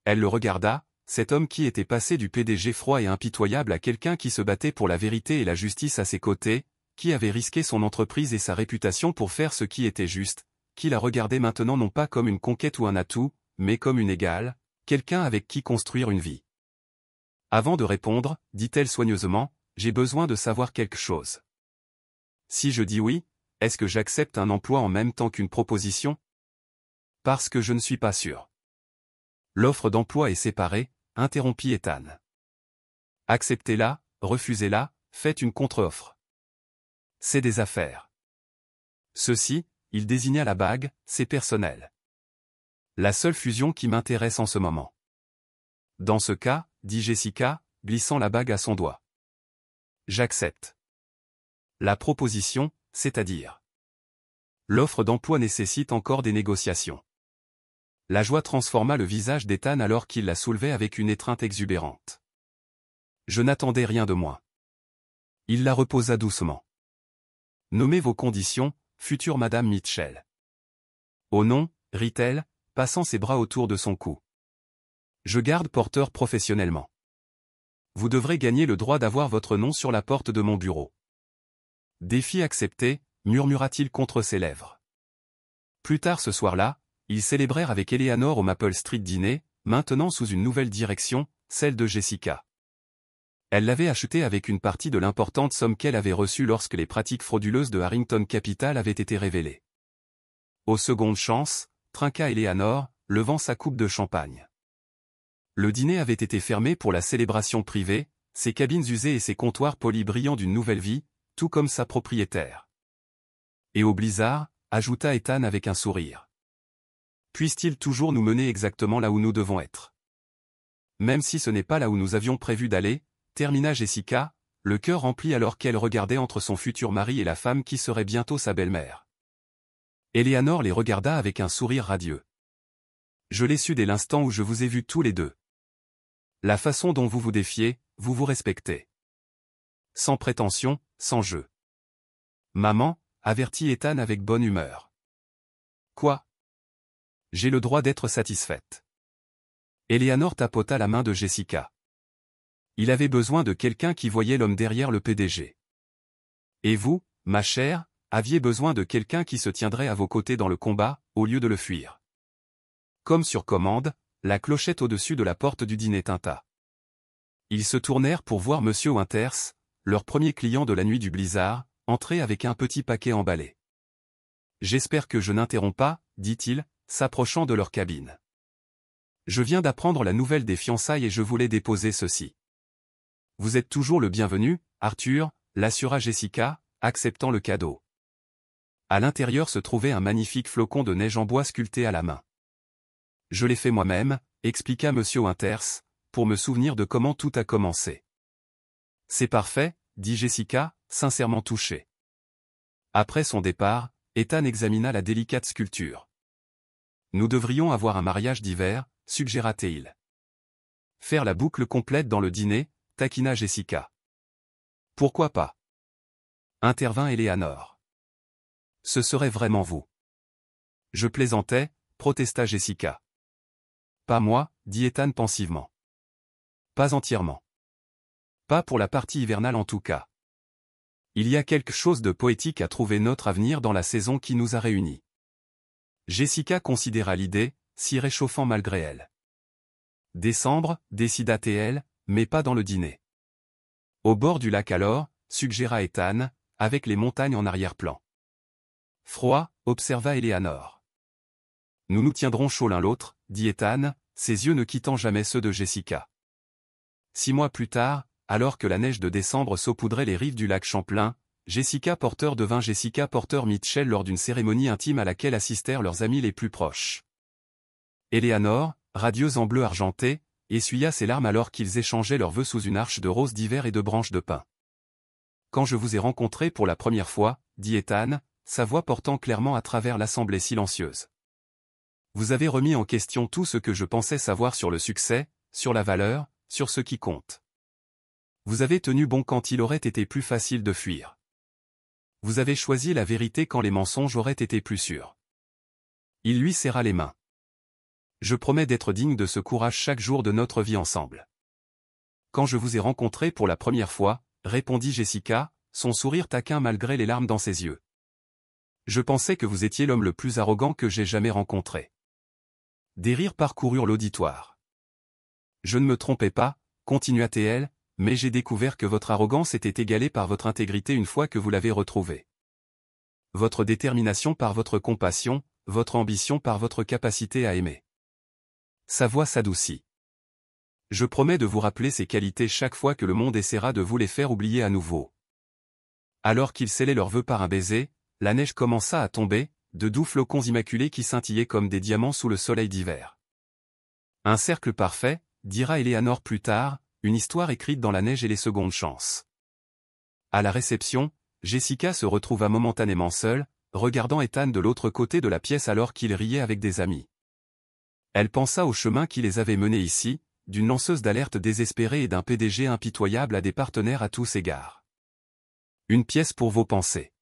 [SPEAKER 1] Elle le regarda, cet homme qui était passé du PDG froid et impitoyable à quelqu'un qui se battait pour la vérité et la justice à ses côtés, qui avait risqué son entreprise et sa réputation pour faire ce qui était juste, qui la regardait maintenant non pas comme une conquête ou un atout, mais comme une égale, quelqu'un avec qui construire une vie. Avant de répondre, dit-elle soigneusement, j'ai besoin de savoir quelque chose. Si je dis oui, est-ce que j'accepte un emploi en même temps qu'une proposition? Parce que je ne suis pas sûr. L'offre d'emploi est séparée, interrompit Ethan. Acceptez-la, refusez-la, faites une contre-offre. C'est des affaires. Ceci, il désigna la bague, c'est personnel. La seule fusion qui m'intéresse en ce moment. Dans ce cas, dit Jessica, glissant la bague à son doigt. J'accepte. La proposition, c'est-à-dire. L'offre d'emploi nécessite encore des négociations. La joie transforma le visage d'Ethan alors qu'il la soulevait avec une étreinte exubérante. Je n'attendais rien de moins. Il la reposa doucement. Nommez vos conditions, future Madame Mitchell. Oh non, rit-elle, passant ses bras autour de son cou. Je garde porteur professionnellement. Vous devrez gagner le droit d'avoir votre nom sur la porte de mon bureau. Défi accepté, murmura-t-il contre ses lèvres. Plus tard ce soir-là, ils célébrèrent avec Eleanor au Maple Street dîner, maintenant sous une nouvelle direction, celle de Jessica. Elle l'avait acheté avec une partie de l'importante somme qu'elle avait reçue lorsque les pratiques frauduleuses de Harrington Capital avaient été révélées. Aux secondes chances, trinqua Eleanor, levant sa coupe de champagne. Le dîner avait été fermé pour la célébration privée, ses cabines usées et ses comptoirs polis brillant d'une nouvelle vie, tout comme sa propriétaire. Et au blizzard, ajouta Ethan avec un sourire. Puisse-t-il toujours nous mener exactement là où nous devons être? Même si ce n'est pas là où nous avions prévu d'aller, termina Jessica, le cœur rempli alors qu'elle regardait entre son futur mari et la femme qui serait bientôt sa belle-mère. Eleanor les regarda avec un sourire radieux. Je l'ai su dès l'instant où je vous ai vus tous les deux. La façon dont vous vous défiez, vous vous respectez. Sans prétention, sans jeu. Maman, avertit Ethan avec bonne humeur. Quoi? J'ai le droit d'être satisfaite. Eleanor tapota la main de Jessica. Il avait besoin de quelqu'un qui voyait l'homme derrière le PDG. Et vous, ma chère, aviez besoin de quelqu'un qui se tiendrait à vos côtés dans le combat, au lieu de le fuir. Comme sur commande, la clochette au-dessus de la porte du dîner tinta. Ils se tournèrent pour voir Monsieur Winters, leur premier client de la nuit du blizzard, entrer avec un petit paquet emballé. J'espère que je n'interromps pas, dit-il, s'approchant de leur cabine. Je viens d'apprendre la nouvelle des fiançailles et je voulais déposer ceci. Vous êtes toujours le bienvenu, Arthur, l'assura Jessica, acceptant le cadeau. À l'intérieur se trouvait un magnifique flocon de neige en bois sculpté à la main. Je l'ai fait moi-même, expliqua Monsieur Winters, pour me souvenir de comment tout a commencé. C'est parfait, dit Jessica, sincèrement touchée. Après son départ, Ethan examina la délicate sculpture. Nous devrions avoir un mariage d'hiver, suggéra-t-il. Faire la boucle complète dans le dîner, taquina Jessica. Pourquoi pas? Intervint Eleanor. Ce serait vraiment vous. Je plaisantais, protesta Jessica. Pas moi, dit Ethan pensivement. Pas entièrement. Pas pour la partie hivernale en tout cas. Il y a quelque chose de poétique à trouver notre avenir dans la saison qui nous a réunis. Jessica considéra l'idée, s'y réchauffant malgré elle. Décembre, décida-t-elle, mais pas dans le dîner. Au bord du lac alors, suggéra Ethan, avec les montagnes en arrière-plan. Froid, observa Eleanor. Nous nous tiendrons chaud l'un l'autre, dit Ethan, ses yeux ne quittant jamais ceux de Jessica. 6 mois plus tard, alors que la neige de décembre saupoudrait les rives du lac Champlain, Jessica Porter devint Jessica Porter Mitchell lors d'une cérémonie intime à laquelle assistèrent leurs amis les plus proches. Eleanor, radieuse en bleu argenté, essuya ses larmes alors qu'ils échangeaient leurs vœux sous une arche de roses d'hiver et de branches de pin. Quand je vous ai rencontré pour la première fois, dit Ethan, sa voix portant clairement à travers l'assemblée silencieuse. Vous avez remis en question tout ce que je pensais savoir sur le succès, sur la valeur, sur ce qui compte. Vous avez tenu bon quand il aurait été plus facile de fuir. Vous avez choisi la vérité quand les mensonges auraient été plus sûrs. Il lui serra les mains. Je promets d'être digne de ce courage chaque jour de notre vie ensemble. Quand je vous ai rencontré pour la première fois, répondit Jessica, son sourire taquin malgré les larmes dans ses yeux. Je pensais que vous étiez l'homme le plus arrogant que j'ai jamais rencontré. Des rires parcoururent l'auditoire. Je ne me trompais pas, continua-t-elle, mais j'ai découvert que votre arrogance était égalée par votre intégrité une fois que vous l'avez retrouvée. Votre détermination par votre compassion, votre ambition par votre capacité à aimer. Sa voix s'adoucit. Je promets de vous rappeler ces qualités chaque fois que le monde essaiera de vous les faire oublier à nouveau. Alors qu'ils scellaient leurs vœux par un baiser, la neige commença à tomber, de doux flocons immaculés qui scintillaient comme des diamants sous le soleil d'hiver. Un cercle parfait, dira Eleanor plus tard, une histoire écrite dans la neige et les secondes chances. À la réception, Jessica se retrouva momentanément seule, regardant Ethan de l'autre côté de la pièce alors qu'il riait avec des amis. Elle pensa au chemin qui les avait menés ici, d'une lanceuse d'alerte désespérée et d'un PDG impitoyable à des partenaires à tous égards. Une pièce pour vos pensées.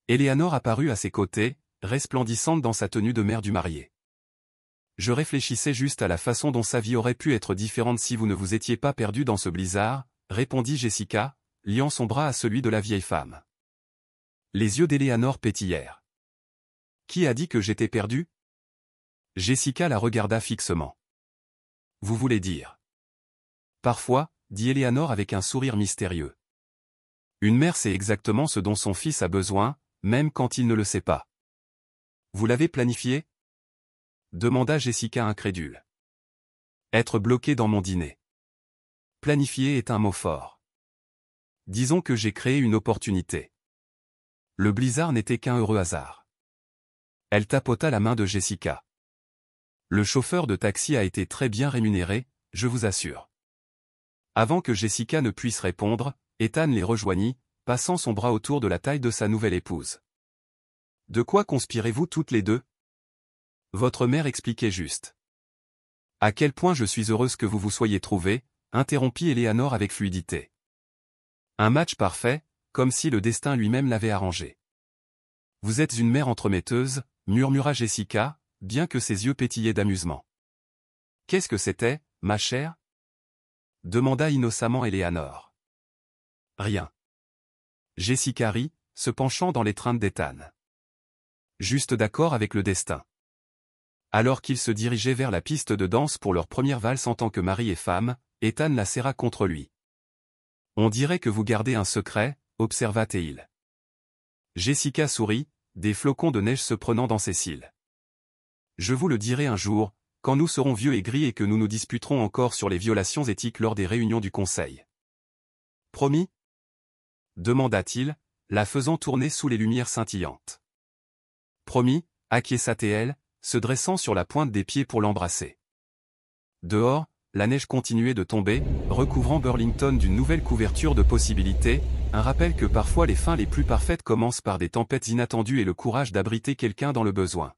[SPEAKER 1] Eleanor apparut à ses côtés, resplendissante dans sa tenue de mère du marié. Je réfléchissais juste à la façon dont sa vie aurait pu être différente si vous ne vous étiez pas perdu dans ce blizzard, répondit Jessica, liant son bras à celui de la vieille femme. Les yeux d'Eleanor pétillèrent. Qui a dit que j'étais perdu? Jessica la regarda fixement. Vous voulez dire? Parfois, dit Eleanor avec un sourire mystérieux. Une mère sait exactement ce dont son fils a besoin, même quand il ne le sait pas. Vous l'avez planifié? Demanda Jessica incrédule. Être bloqué dans mon dîner. Planifier est un mot fort. Disons que j'ai créé une opportunité. Le blizzard n'était qu'un heureux hasard. Elle tapota la main de Jessica. Le chauffeur de taxi a été très bien rémunéré, je vous assure. Avant que Jessica ne puisse répondre, Ethan les rejoignit, passant son bras autour de la taille de sa nouvelle épouse. De quoi conspirez-vous toutes les deux? Votre mère expliquait juste. À quel point je suis heureuse que vous vous soyez trouvés, interrompit Eleanor avec fluidité. Un match parfait, comme si le destin lui-même l'avait arrangé. Vous êtes une mère entremetteuse, murmura Jessica, bien que ses yeux pétillaient d'amusement. Qu'est-ce que c'était, ma chère? Demanda innocemment Eleanor. Rien. Jessica rit, se penchant dans l'étreinte d'Ethan. Juste d'accord avec le destin. Alors qu'ils se dirigeaient vers la piste de danse pour leur première valse en tant que mari et femme, Ethan la serra contre lui. On dirait que vous gardez un secret, observa-t-il. Jessica sourit, des flocons de neige se prenant dans ses cils. Je vous le dirai un jour, quand nous serons vieux et gris et que nous nous disputerons encore sur les violations éthiques lors des réunions du conseil. Promis? Demanda-t-il, la faisant tourner sous les lumières scintillantes. Promis, acquiesça-t-elle, se dressant sur la pointe des pieds pour l'embrasser. Dehors, la neige continuait de tomber, recouvrant Burlington d'une nouvelle couverture de possibilités, un rappel que parfois les fins les plus parfaites commencent par des tempêtes inattendues et le courage d'abriter quelqu'un dans le besoin.